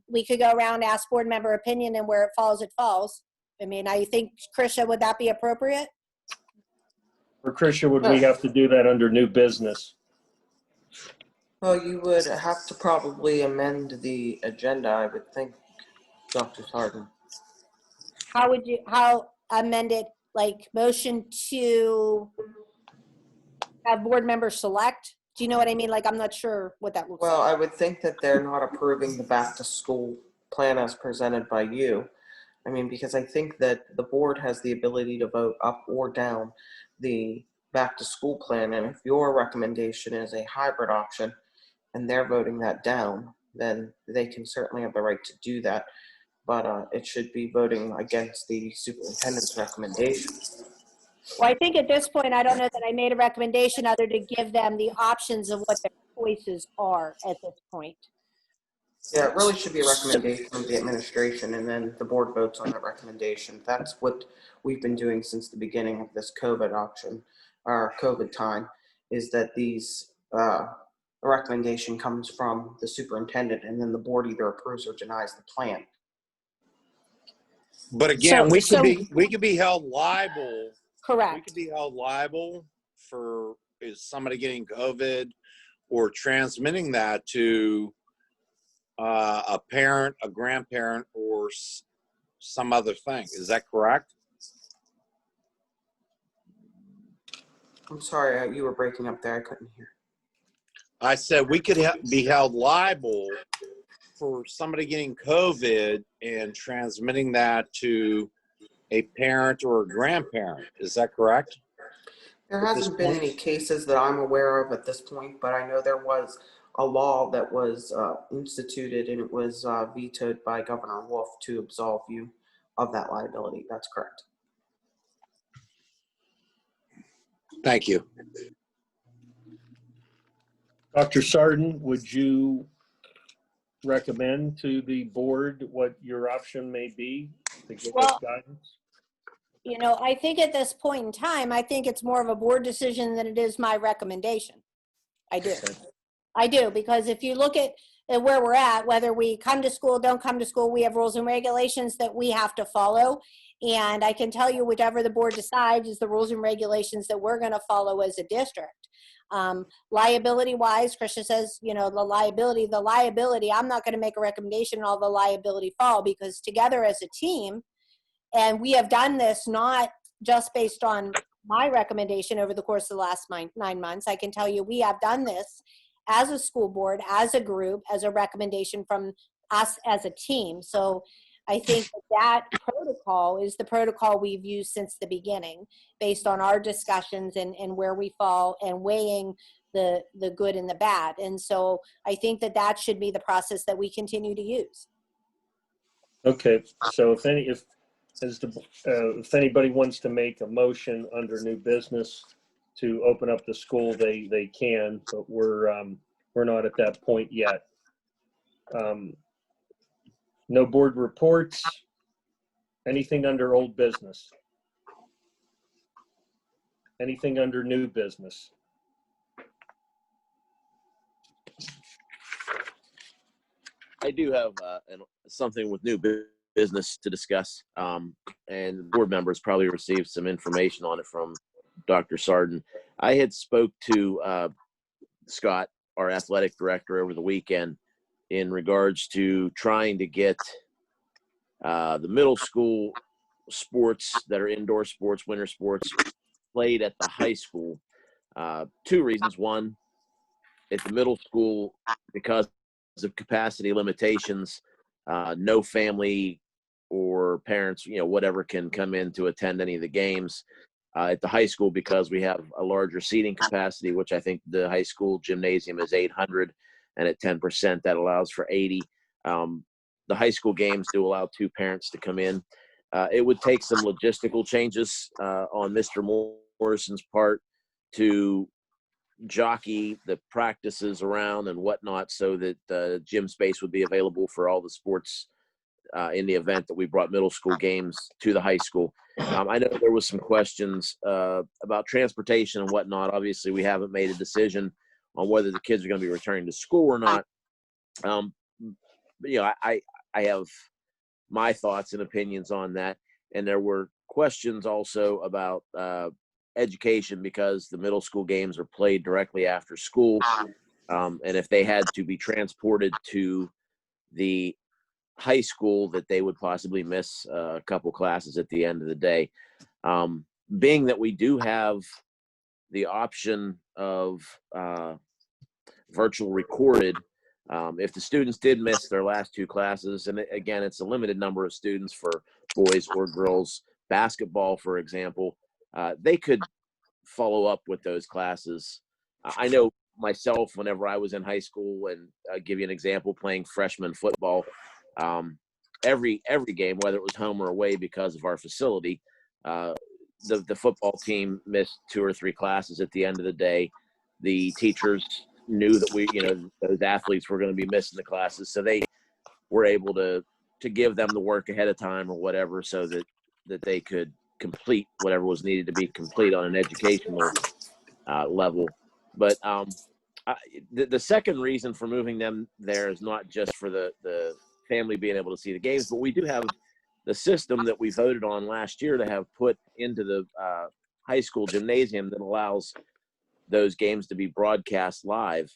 We could go around, ask board member opinion, and where it falls, it falls. I mean, I think, Krisha, would that be appropriate? For Krisha, would we have to do that under new business? Well, you would have to probably amend the agenda, I would think, Dr. Sarden. How amend it, like motion to have board members select? Do you know what I mean? Like, I'm not sure what that looks Well, like. I would think that they're not approving the back to school plan as presented by you. I mean, because I think that the board has the ability to vote up or down the back to school plan. And if your recommendation is a hybrid option and they're voting that down, then they can certainly have the right to do that. But it should be voting against the superintendent's recommendation. Well, I think at this point, I don't know that I made a recommendation other to give them the options of what their choices are at this point. Yeah, it really should be a recommendation of the administration, and then the board votes on that recommendation. That's what we've been doing since the beginning of this COVID option, or COVID time, is that these a recommendation comes from the superintendent, and then the board either approves or denies the plan. But again, we could be held liable. Correct. We could be held liable for somebody getting COVID or transmitting that to a parent, a grandparent, or some other thing. Is that correct? I'm sorry, you were breaking up there. I couldn't hear. I said we could be held liable for somebody getting COVID and transmitting that to a parent or a grandparent. Is that correct? There hasn't been any cases that I'm aware of at this point, but I know there was a law that was instituted, and it was vetoed by Governor Wolf to absolve you of that liability. That's correct. Thank you. Dr. Sarden, would you recommend to the board what your option may be to give us guidance? You know, I think at this point in time, I think it's more of a board decision than it is my recommendation. I do. I do, because if you look at where we're at, whether we come to school, don't come to school, we have rules and regulations that we have to follow. And I can tell you whichever the board decides is the rules and regulations that we're going to follow as a district. Liability wise, Krisha says, you know, the liability, I'm not going to make a recommendation on all the liability fall, because together as a team, and we have done this not just based on my recommendation over the course of the last 9 months. I can tell you we have done this as a school board, as a group, as a recommendation from us as a team. So I think that protocol is the protocol we've used since the beginning, based on our discussions and where we fall and weighing the good and the bad. And so I think that should be the process that we continue to use. Okay, so if anybody wants to make a motion under new business to open up the school, they can, but we're not at that point yet. No board reports. Anything under old business? Anything under new business? I do have something with new business to discuss, and board members probably received some information on it from Dr. Sarden. I had spoke to Scott, our athletic director, over the weekend in regards to trying to get the middle school sports that are indoor sports, winter sports, played at the high school. Two reasons. One, at the middle school, because of capacity limitations, no family or parents, whatever, can come in to attend any of the games. At the high school, because we have a larger seating capacity, which I think the high school gymnasium is 800, and at 10%, that allows for 80. The high school games do allow 2 parents to come in. It would take some logistical changes on Mr. Morrison's part to jockey the practices around and whatnot so that gym space would be available for all the sports in the event that we brought middle school games to the high school. I know there was some questions about transportation and whatnot. Obviously, we haven't made a decision on whether the kids are going to be returning to school or not. I have my thoughts and opinions on that. And there were questions also about education, because the middle school games are played directly after school. And if they had to be transported to the high school, that they would possibly miss a couple classes at the end of the day. Being that we do have the option of virtual recorded, if the students did miss their last 2 classes, and again, it's a limited number of students for boys or girls, basketball, for example, they could follow up with those classes. I know myself, whenever I was in high school, and I'll give you an example, playing freshman football, every game, whether it was home or away, because of our facility, the football team missed 2 or 3 classes at the end of the day. The teachers knew that those athletes were going to be missing the classes, so they were able to give them the work ahead of time or whatever, so that they could complete whatever was needed to be complete on an educational level. But the second reason for moving them there is not just for the family being able to see the games, but we do have the system that we voted on last year to have put into the high school gymnasium that allows those games to be broadcast live.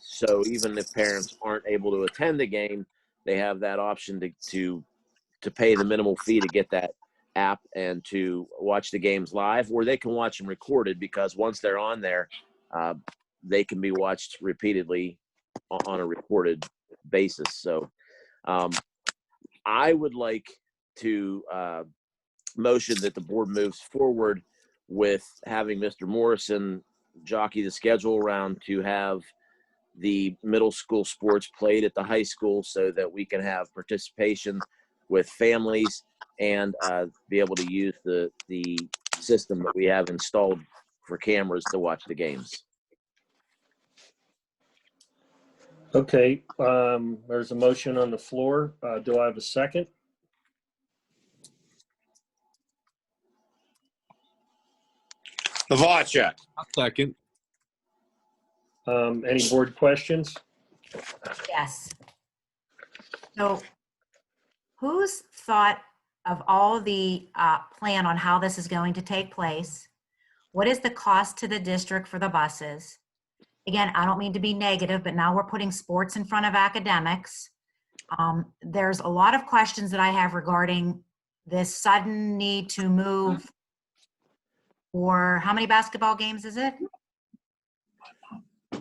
So even if parents aren't able to attend the game, they have that option to pay the minimal fee to get that app and to watch the games live, or they can watch them recorded, because once they're on there, they can be watched repeatedly on a recorded basis. So I would like to motion that the board moves forward with having Mr. Morrison jockey the schedule around to have the middle school sports played at the high school, so that we can have participation with families and be able to use the system that we have installed for cameras to watch the games. Okay, there's a motion on the floor. Do I have a second? Novacek. Second. Any board questions? Yes. So who's thought of all the plan on how this is going to take place? What is the cost to the district for the buses? Again, I don't mean to be negative, but now we're putting sports in front of academics. There's a lot of questions that I have regarding this sudden need to move. Or how many basketball games is it?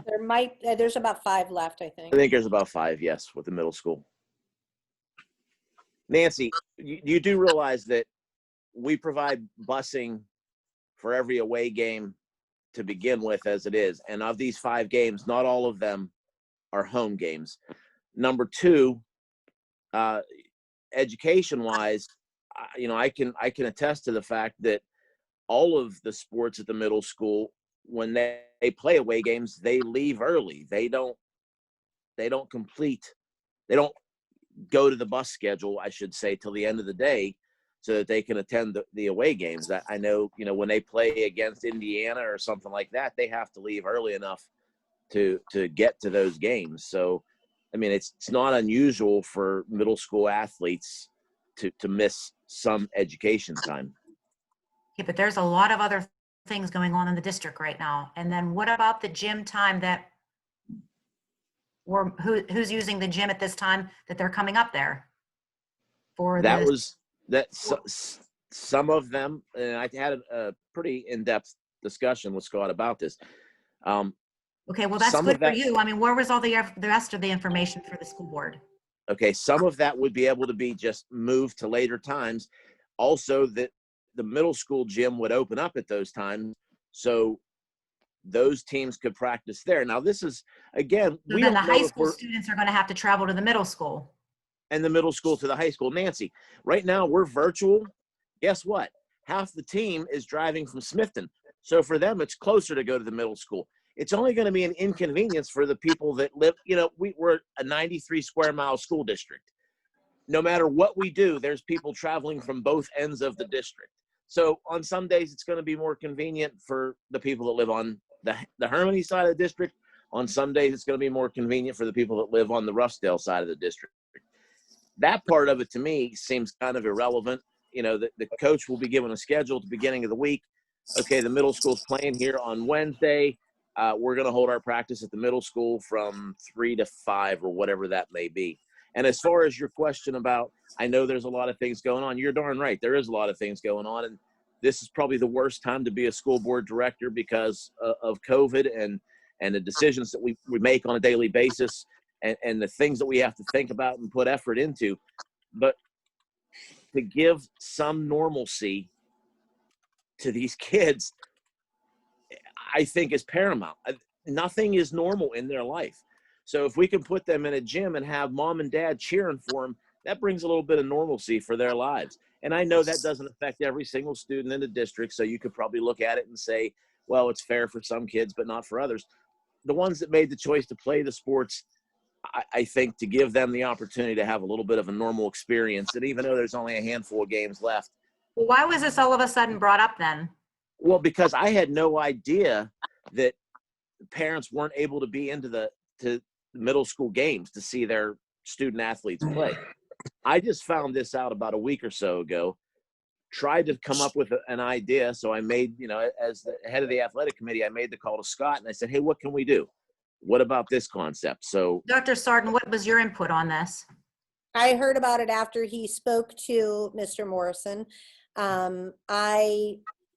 There's about 5 left, I think. I think there's about 5, yes, with the middle school. Nancy, you do realize that we provide busing for every away game to begin with, as it is. And of these 5 games, not all of them are home games. Number 2, education-wise, I can attest to the fact that all of the sports at the middle school, when they play away games, they leave early. They don't go to the bus schedule, I should say, till the end of the day, so that they can attend the away games. I know, when they play against Indiana or something like that, they have to leave early enough to get to those games. So I mean, it's not unusual for middle school athletes to miss some education time. Yeah, but there's a lot of other things going on in the district right now. And then what about the gym time that who's using the gym at this time that they're coming up there for That this? was some of them, and I had a pretty in-depth discussion with Scott about this. Okay, well, that's Some good of for that, you. I mean, where was all the rest of the information for the school board? okay, some of that would be able to be just moved to later times. Also, that the middle school gym would open up at those times, so those teams could practice there. Now, this is, again, So we then don't the know high if school we're, students are going to have to travel to the middle school. and the middle school to the high school. Nancy, right now we're virtual. Guess what? Half the team is driving from Smithton. So for them, it's closer to go to the middle school. It's only going to be an inconvenience for the people that live, we're a 93 square mile school district. No matter what we do, there's people traveling from both ends of the district. So on some days, it's going to be more convenient for the people that live on the Harmony side of the district. On some days, it's going to be more convenient for the people that live on the Roughdale side of the district. That part of it to me seems kind of irrelevant. The coach will be given a schedule at the beginning of the week. Okay, the middle school's playing here on Wednesday. We're going to hold our practice at the middle school from 3 to 5 or whatever that may be. And as far as your question about, I know there's a lot of things going on. You're darn right. There is a lot of things going on. And this is probably the worst time to be a school board director because of COVID and the decisions that we make on a daily basis and the things that we have to think about and put effort into. But to give some normalcy to these kids, I think is paramount. Nothing is normal in their life. So if we can put them in a gym and have mom and dad cheering for them, that brings a little bit of normalcy for their lives. And I know that doesn't affect every single student in the district. So you could probably look at it and say, well, it's fair for some kids, but not for others. The ones that made the choice to play the sports, I think to give them the opportunity to have a little bit of a normal experience. And even though there's only a handful of games left. Well, why was this all of a sudden brought up then? Well, because I had no idea that parents weren't able to be into the middle school games to see their student athletes play. I just found this out about a week or so ago, tried to come up with an idea. So I made, as the head of the athletic committee, I made the call to Scott and I said, hey, what can we do? What about this concept? So Dr. Sarden, what was your input on this? I heard about it after he spoke to Mr. Morrison.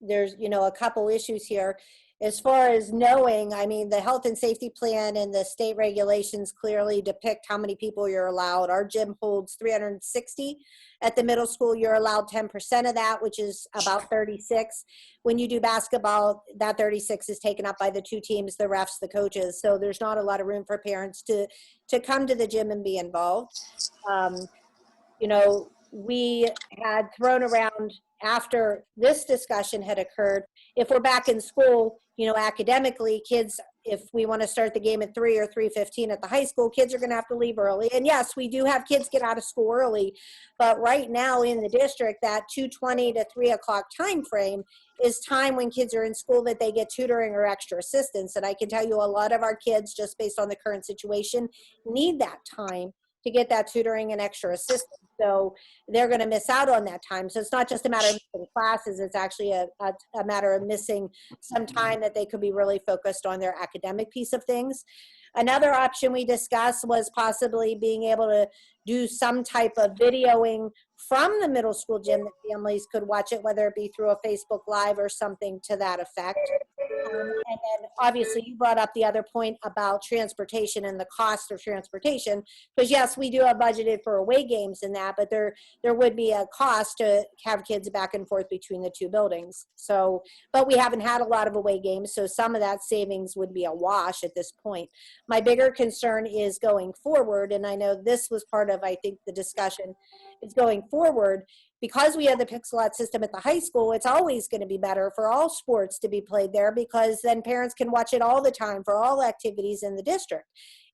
There's, a couple issues here. As far as knowing, I mean, the health and safety plan and the state regulations clearly depict how many people you're allowed. Our gym holds 360. At the middle school, you're allowed 10% of that, which is about 36. When you do basketball, that 36 is taken up by the two teams, the refs, the coaches. So there's not a lot of room for parents to come to the gym and be involved. We had thrown around after this discussion had occurred, if we're back in school, academically, kids, if we want to start the game at 3 or 3:15 at the high school, kids are going to have to leave early. And yes, we do have kids get out of school early, but right now in the district, that 2:20 to 3 o'clock time frame is time when kids are in school that they get tutoring or extra assistance. And I can tell you a lot of our kids, just based on the current situation, need that time to get that tutoring and extra assistance. So they're going to miss out on that time. So it's not just a matter of missing classes. It's actually a matter of missing some time that they could be really focused on their academic piece of things. Another option we discussed was possibly being able to do some type of videoing from the middle school gym that families could watch it, whether it be through a Facebook Live or something to that effect. And then obviously you brought up the other point about transportation and the cost of transportation, because yes, we do have budgeted for away games in that, but there would be a cost to have kids back and forth between the two buildings. So, but we haven't had a lot of away games, so some of that savings would be a wash at this point. My bigger concern is going forward, and I know this was part of, I think, the discussion, is going forward. Because we have the Pixelot system at the high school, it's always going to be better for all sports to be played there, because then parents can watch it all the time for all activities in the district.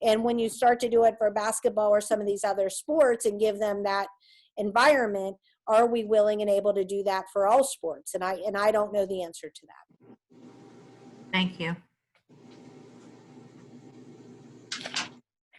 And when you start to do it for basketball or some of these other sports and give them that environment, are we willing and able to do that for all sports? And I don't know the answer to that. Thank you.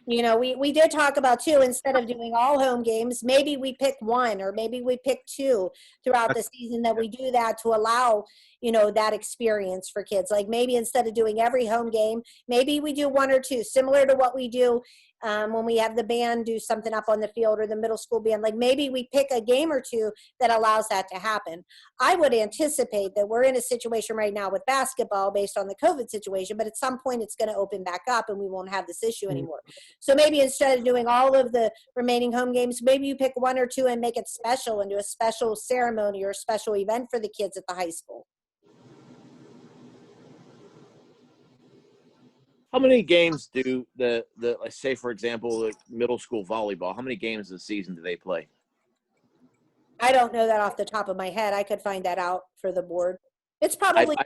We did talk about too, instead of doing all home games, maybe we pick one or maybe we pick two throughout the season, that we do that to allow, that experience for kids. Like maybe instead of doing every home game, maybe we do one or two, similar to what we do when we have the band do something up on the field, or the middle school band. Like maybe we pick a game or two that allows that to happen. I would anticipate that we're in a situation right now with basketball based on the COVID situation, but at some point it's going to open back up and we won't have this issue anymore. So maybe instead of doing all of the remaining home games, maybe you pick one or two and make it special and do a special ceremony or a special event for the kids at the high school. How many games do let's say, for example, the middle school volleyball, how many games a season do they play? I don't know that off the top of my head. I could find that out for the board. It's probably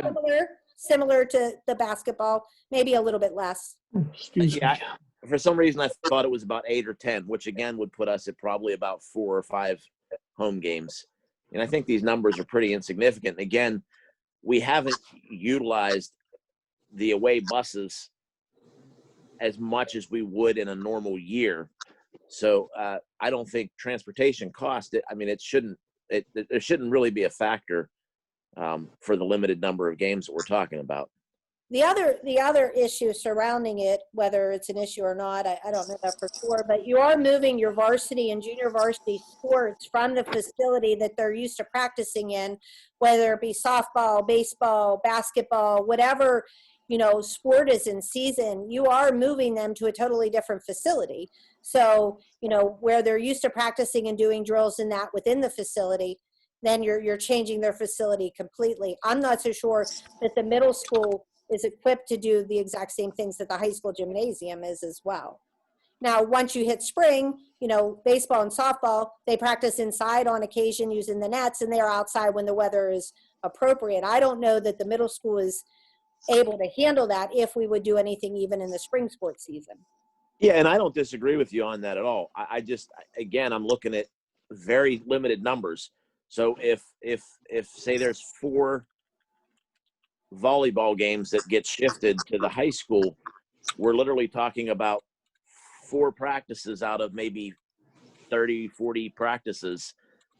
similar to the basketball, maybe a little bit less. For some reason, I thought it was about 8 or 10, which again would put us at probably about 4 or 5 home games. And I think these numbers are pretty insignificant. Again, we haven't utilized the away buses as much as we would in a normal year. So I don't think transportation cost, there shouldn't really be a factor for the limited number of games that we're talking about. The other issue surrounding it, whether it's an issue or not, I don't know that for sure, but you are moving your varsity and junior varsity sports from the facility that they're used to practicing in, whether it be softball, baseball, basketball, whatever, sport is in season. You are moving them to a totally different facility. So, where they're used to practicing and doing drills in that within the facility, then you're changing their facility completely. I'm not so sure that the middle school is equipped to do the exact same things that the high school gymnasium is as well. Now, once you hit spring, baseball and softball, they practice inside on occasion using the nets, and they're outside when the weather is appropriate. I don't know that the middle school is able to handle that if we would do anything even in the spring sports season. Yeah, and I don't disagree with you on that at all. I just, again, I'm looking at very limited numbers. So if say there's 4 volleyball games that get shifted to the high school, we're literally talking about 4 practices out of maybe 30, 40 practices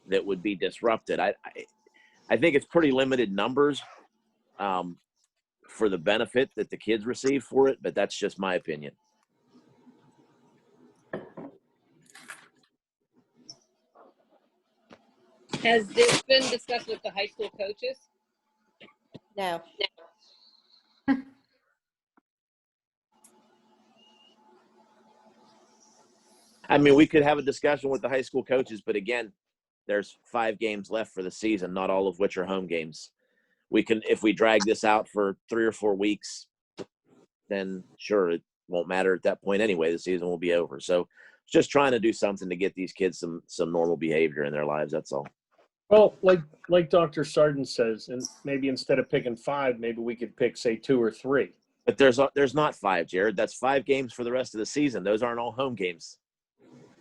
that would be disrupted. I think it's pretty limited numbers for the benefit that the kids receive for it, but that's just my opinion. Has this been discussed with the high school coaches? No. I mean, we could have a discussion with the high school coaches, but again, there's 5 games left for the season, not all of which are home games. We can, if we drag this out for 3 or 4 weeks, then sure, it won't matter at that point anyway. The season will be over. So just trying to do something to get these kids some normal behavior in their lives. That's all. Well, like Dr. Sarden says, and maybe instead of picking 5, maybe we could pick, say, 2 or 3. But there's not 5, Jared. That's 5 games for the rest of the season. Those aren't all home games.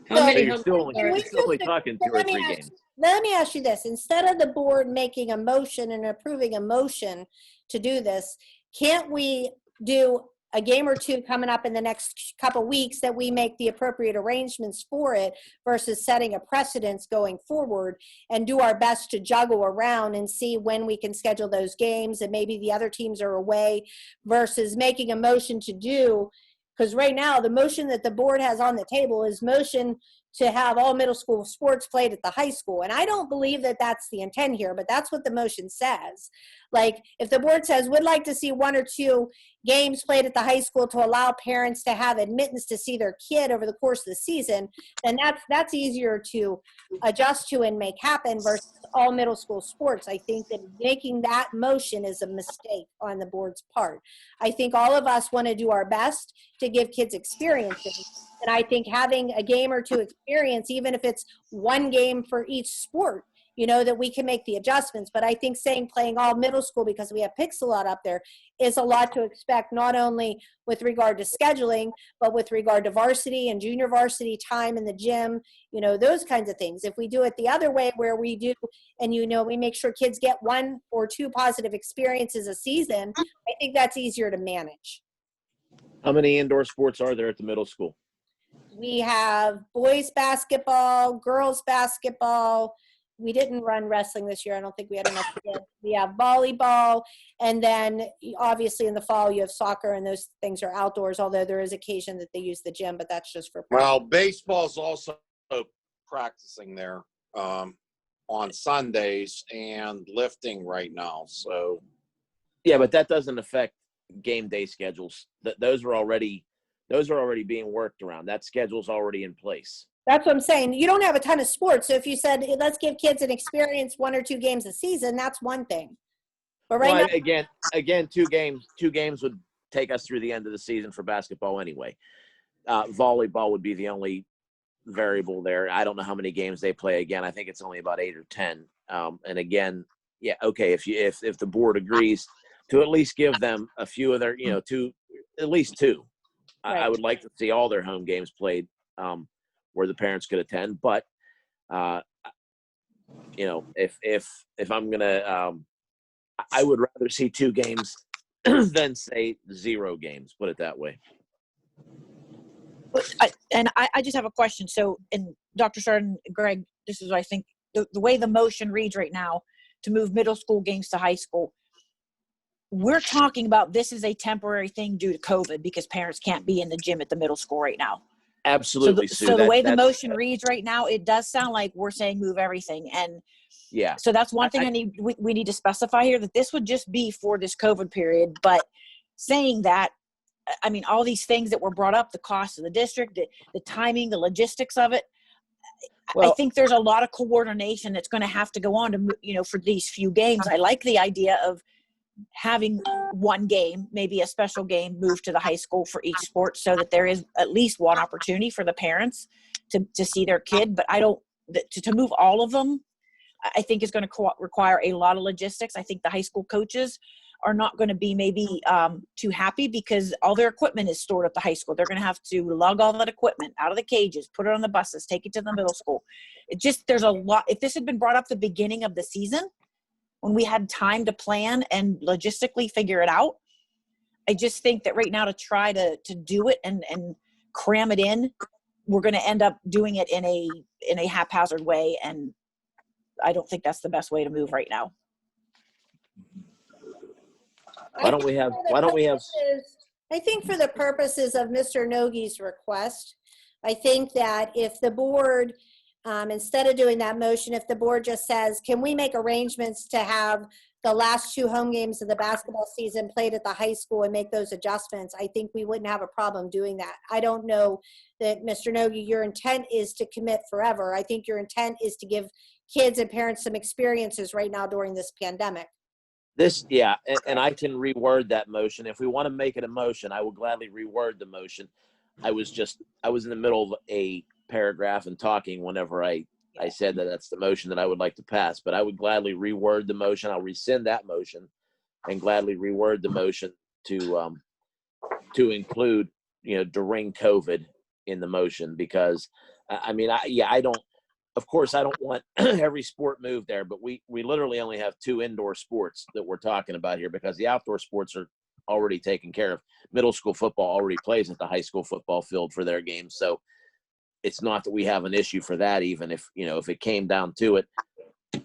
How many you're home still games only talking 2 or 3 games. Let me ask you this. Instead of the board making a motion and approving a motion to do this, can't we do a game or two coming up in the next couple weeks that we make the appropriate arrangements for it, versus setting a precedence going forward, and do our best to juggle around and see when we can schedule those games and maybe the other teams are away, versus making a motion to do, because right now the motion that the board has on the table is motion to have all middle school sports played at the high school. And I don't believe that that's the intent here, but that's what the motion says. Like, if the board says, we'd like to see 1 or 2 games played at the high school to allow parents to have admittance to see their kid over the course of the season, then that's easier to adjust to and make happen versus all middle school sports. I think that making that motion is a mistake on the board's part. I think all of us want to do our best to give kids experiences. And I think having a game or 2 experience, even if it's 1 game for each sport, that we can make the adjustments. But I think saying playing all middle school because we have Pixelot up there is a lot to expect, not only with regard to scheduling, but with regard to varsity and junior varsity time in the gym, those kinds of things. If we do it the other way, where we do, and we make sure kids get 1 or 2 positive experiences a season, I think that's easier to manage. How many indoor sports are there at the middle school? We have boys basketball, girls basketball. We didn't run wrestling this year. I don't think we had enough kids. We have volleyball. And then obviously in the fall you have soccer, and those things are outdoors, although there is occasion that they use the gym, but that's just for practice. Well, baseball's also practicing there on Sundays and lifting right now. So Yeah, but that doesn't affect game day schedules. Those are already being worked around. That schedule's already in place. That's what I'm saying. You don't have a ton of sports. So if you said, let's give kids an experience 1 or 2 games a season, that's one thing. But right Well, now, again, two games would take us through the end of the season for basketball anyway. Volleyball would be the only variable there. I don't know how many games they play. Again, I think it's only about 8 or 10. And again, yeah, okay. If the board agrees to at least give them a few of their, at least 2. Right. I would like to see all their home games played where the parents could attend. But if I'm gonna, I would rather see 2 games than say 0 games. Put it that way. I just have a question. So, and Dr. Sardin, Greg, this is what I think the way the motion reads right now to move middle school games to high school. We're talking about this is a temporary thing due to COVID because parents can't be in the gym at the middle school right now. Absolutely, So the way the motion reads right now, it does sound like we're saying move everything. And yeah, so that's one thing we need to specify here, that this would just be for this COVID period. But saying that, I mean, all these things that were brought up, the cost of the district, the timing, the logistics of it, I think there's a lot of coordination that's going to have to go on to, for these few games. I like the idea of having one game, maybe a special game, moved to the high school for each sport so that there is at least one opportunity for the parents to see their kid. But to move all of them, I think is going to require a lot of logistics. I think the high school coaches are not going to be maybe too happy because all their equipment is stored at the high school. They're going to have to lug all that equipment out of the cages, put it on the buses, take it to the middle school. There's a lot. If this had been brought up the beginning of the season, when we had time to plan and logistically figure it out, I just think that right now to try to do it and cram it in, we're going to end up doing it in a haphazard way. And I don't think that's the best way to move right now. Why don't we have? I think for the purposes of Mr. Nogi's request, I think that if the board, instead of doing that motion, if the board just says, can we make arrangements to have the last 2 home games of the basketball season played at the high school and make those adjustments, I think we wouldn't have a problem doing that. I don't know that, Mr. Nogi, your intent is to commit forever. I think your intent is to give kids and parents some experiences right now during this pandemic. And I can reword that motion. If we want to make it a motion, I will gladly reword the motion. I was in the middle of a paragraph and talking whenever I said that's the motion that I would like to pass, but I would gladly reword the motion. I'll rescind that motion and gladly reword the motion to include, during COVID in the motion, because of course I don't want every sport moved there, but we literally only have 2 indoor sports that we're talking about here because the outdoor sports are already taken care of. Middle school football already plays at the high school football field for their games. So it's not that we have an issue for that. Even if it came down to it,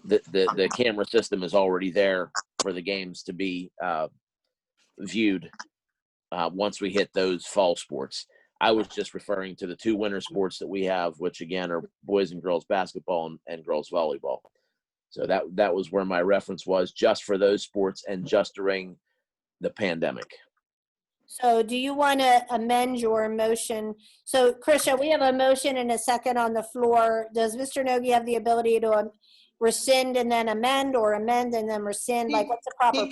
the camera system is already there for the games to be viewed once we hit those fall sports. I was just referring to the 2 winter sports that we have, which again are boys and girls basketball and girls volleyball. So that was where my reference was, just for those sports and just during the pandemic. So do you want to amend your motion? So Krisha, we have a motion and a second on the floor. Does Mr. Nogi have the ability to rescind and then amend, or amend and then rescind? Like, what's the proper?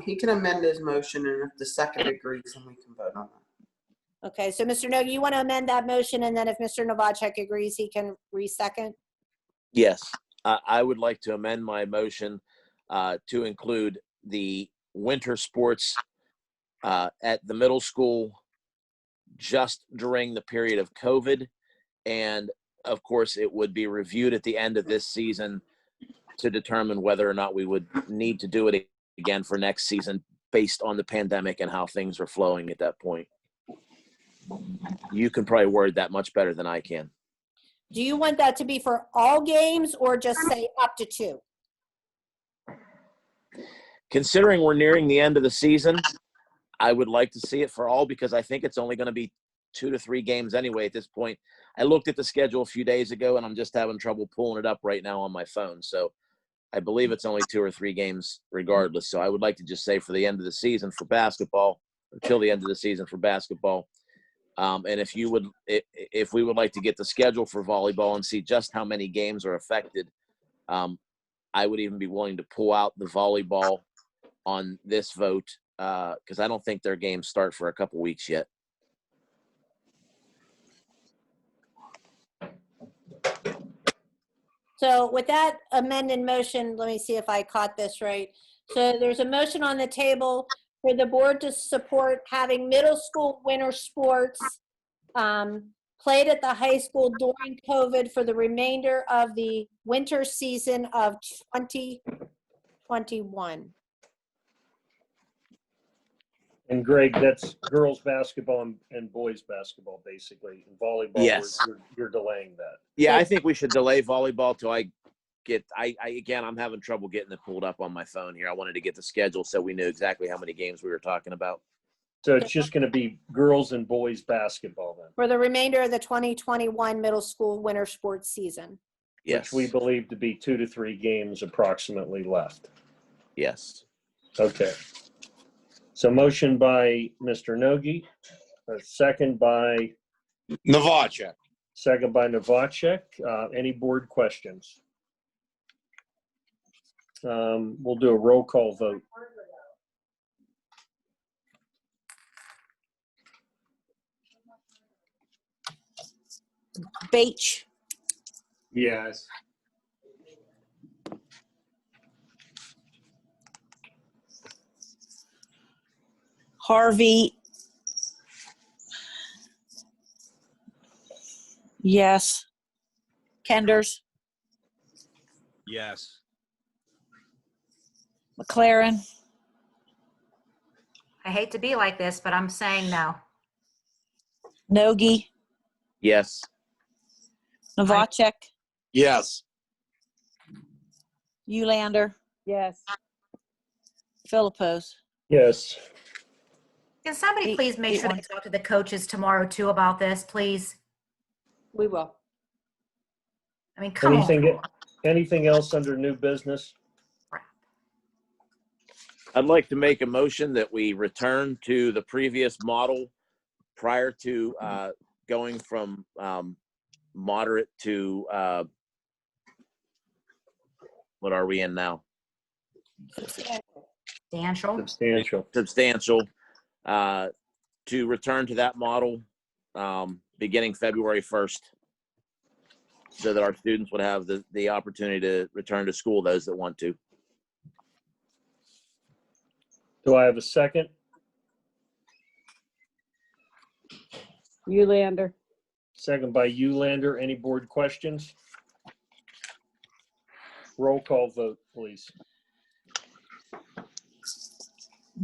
He can amend his motion, and if the second agrees, then we can vote on that. Okay, so Mr. Nogi, you want to amend that motion, and then if Mr. Novacek agrees, he can re-second? Yes, I would like to amend my motion to include the winter sports at the middle school just during the period of COVID. And of course, it would be reviewed at the end of this season to determine whether or not we would need to do it again for next season based on the pandemic and how things are flowing at that point. You can probably word that much better than I can. Do you want that to be for all games or just say up to 2? Considering we're nearing the end of the season, I would like to see it for all because I think it's only going to be 2 to 3 games anyway at this point. I looked at the schedule a few days ago, and I'm just having trouble pulling it up right now on my phone. So I believe it's only 2 or 3 games regardless. So I would like to just say for the end of the season for basketball, until the end of the season for basketball. And if we would like to get the schedule for volleyball and see just how many games are affected, I would even be willing to pull out the volleyball on this vote because I don't think their games start for a couple weeks yet. So with that amended motion, let me see if I caught this right. So there's a motion on the table for the board to support having middle school winter sports played at the high school during COVID for the remainder of the winter season of 2021. And Greg, that's girls basketball and boys basketball, basically. And volleyball, Yes. you're delaying that. Yeah, I think we should delay volleyball till I get. Again, I'm having trouble getting it pulled up on my phone here. I wanted to get the schedule so we knew exactly how many games we were talking about. So it's just going to be girls and boys basketball then. For the remainder of the 2021 middle school winter sports season. Yes. Which we believe to be 2 to 3 games approximately left. Yes. Okay. So motion by Mr. Nogi, a second by Novacek. Second by Novacek. Any board questions? We'll do a roll call vote. Beach, Yes. Harvey. Yes. Kenders, Yes. McLaren, I hate to be like this, but I'm saying no. Nogi, Yes. Novacek, Yes. Ulander, Yes. Philippos. Yes. Can somebody please make sure they talk to the coaches tomorrow too about this, please? We will. I mean, come on. Anything else under new business? I'd like to make a motion that we return to the previous model prior to going from moderate to what are we in now? Substantial. To return to that model beginning February 1st, so that our students would have the opportunity to return to school, those that want to. Do I have a second? Ulander. Second by Ulander. Any board questions? Roll call vote, please.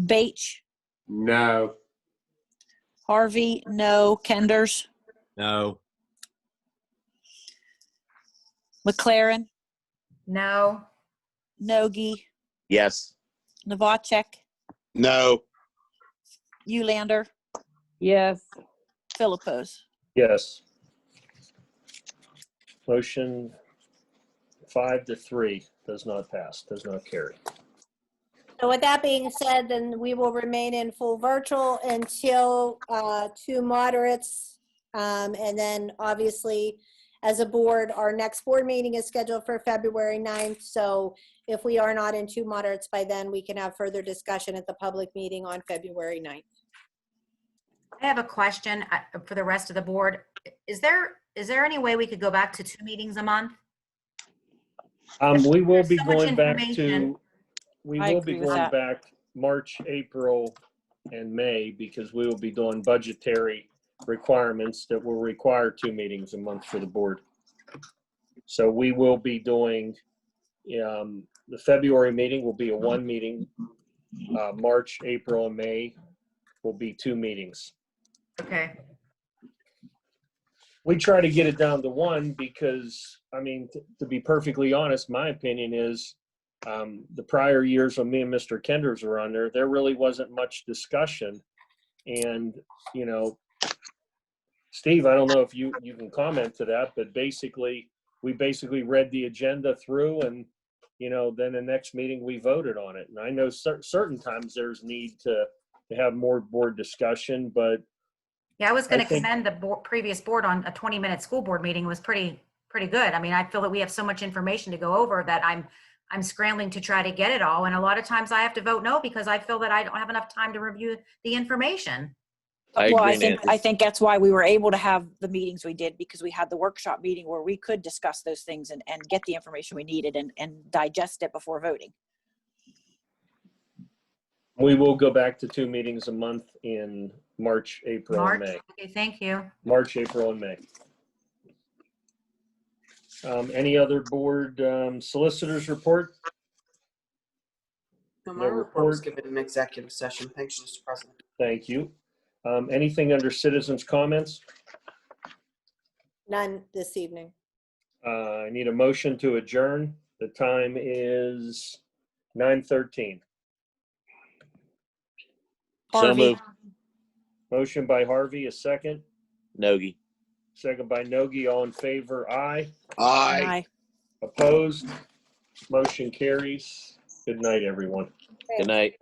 Beach, No. Harvey, no. Kenders, No. McLaren, No. Nogi, Yes. Novacek, No. Ulander, Yes. Philippos. Yes. Motion 5-3 does not pass, does not carry. So with that being said, then we will remain in full virtual until 2 moderates. And then obviously, as a board, our next board meeting is scheduled for February 9th. So if we are not in 2 moderates by then, we can have further discussion at the public meeting on February 9th. I have a question for the rest of the board. Is there any way we could go back to 2 meetings a month? We will be so much going back information. to, we I will agree be with going that. back March, April, and May because we will be doing budgetary requirements that will require 2 meetings a month for the board. So we will be doing, the February meeting will be a 1 meeting. March, April, and May will be 2 meetings. Okay. we try to get it down to one because, I mean, to be perfectly honest, my opinion is the prior years when me and Mr. Kenders were on there really wasn't much discussion. And, you know, Steve, I don't know if you can comment to that, but basically, we basically read the agenda through and, you know, then the next meeting we voted on it. And I know certain times there's need to have more board discussion, but Yeah, I was going I to think- commend the previous board on a 20-minute school board meeting was pretty good. I mean, I feel that we have so much information to go over that I'm scrambling to try to get it all. And a lot of times I have to vote no because I feel that I don't have enough time to review the information. I Well, agree, Nancy. I think that's why we were able to have the meetings we did, because we had the workshop meeting where we could discuss those things and get the information we needed and digest it before voting. we will go back to 2 meetings a month in March, April, March, and May. okay, thank you. March, April, and May. Any other board solicitors report? No, No my report was report. given an executive session. Thanks, Mr. President. Thank you. Anything under citizens' comments? None this evening. I need a motion to adjourn. The time is 9:13. So Harvey. moved. Motion by Harvey, a second. Nogi. Second by Nogi. All in favor, aye. Aye. Opposed? Motion carries. Good night, everyone. Good night.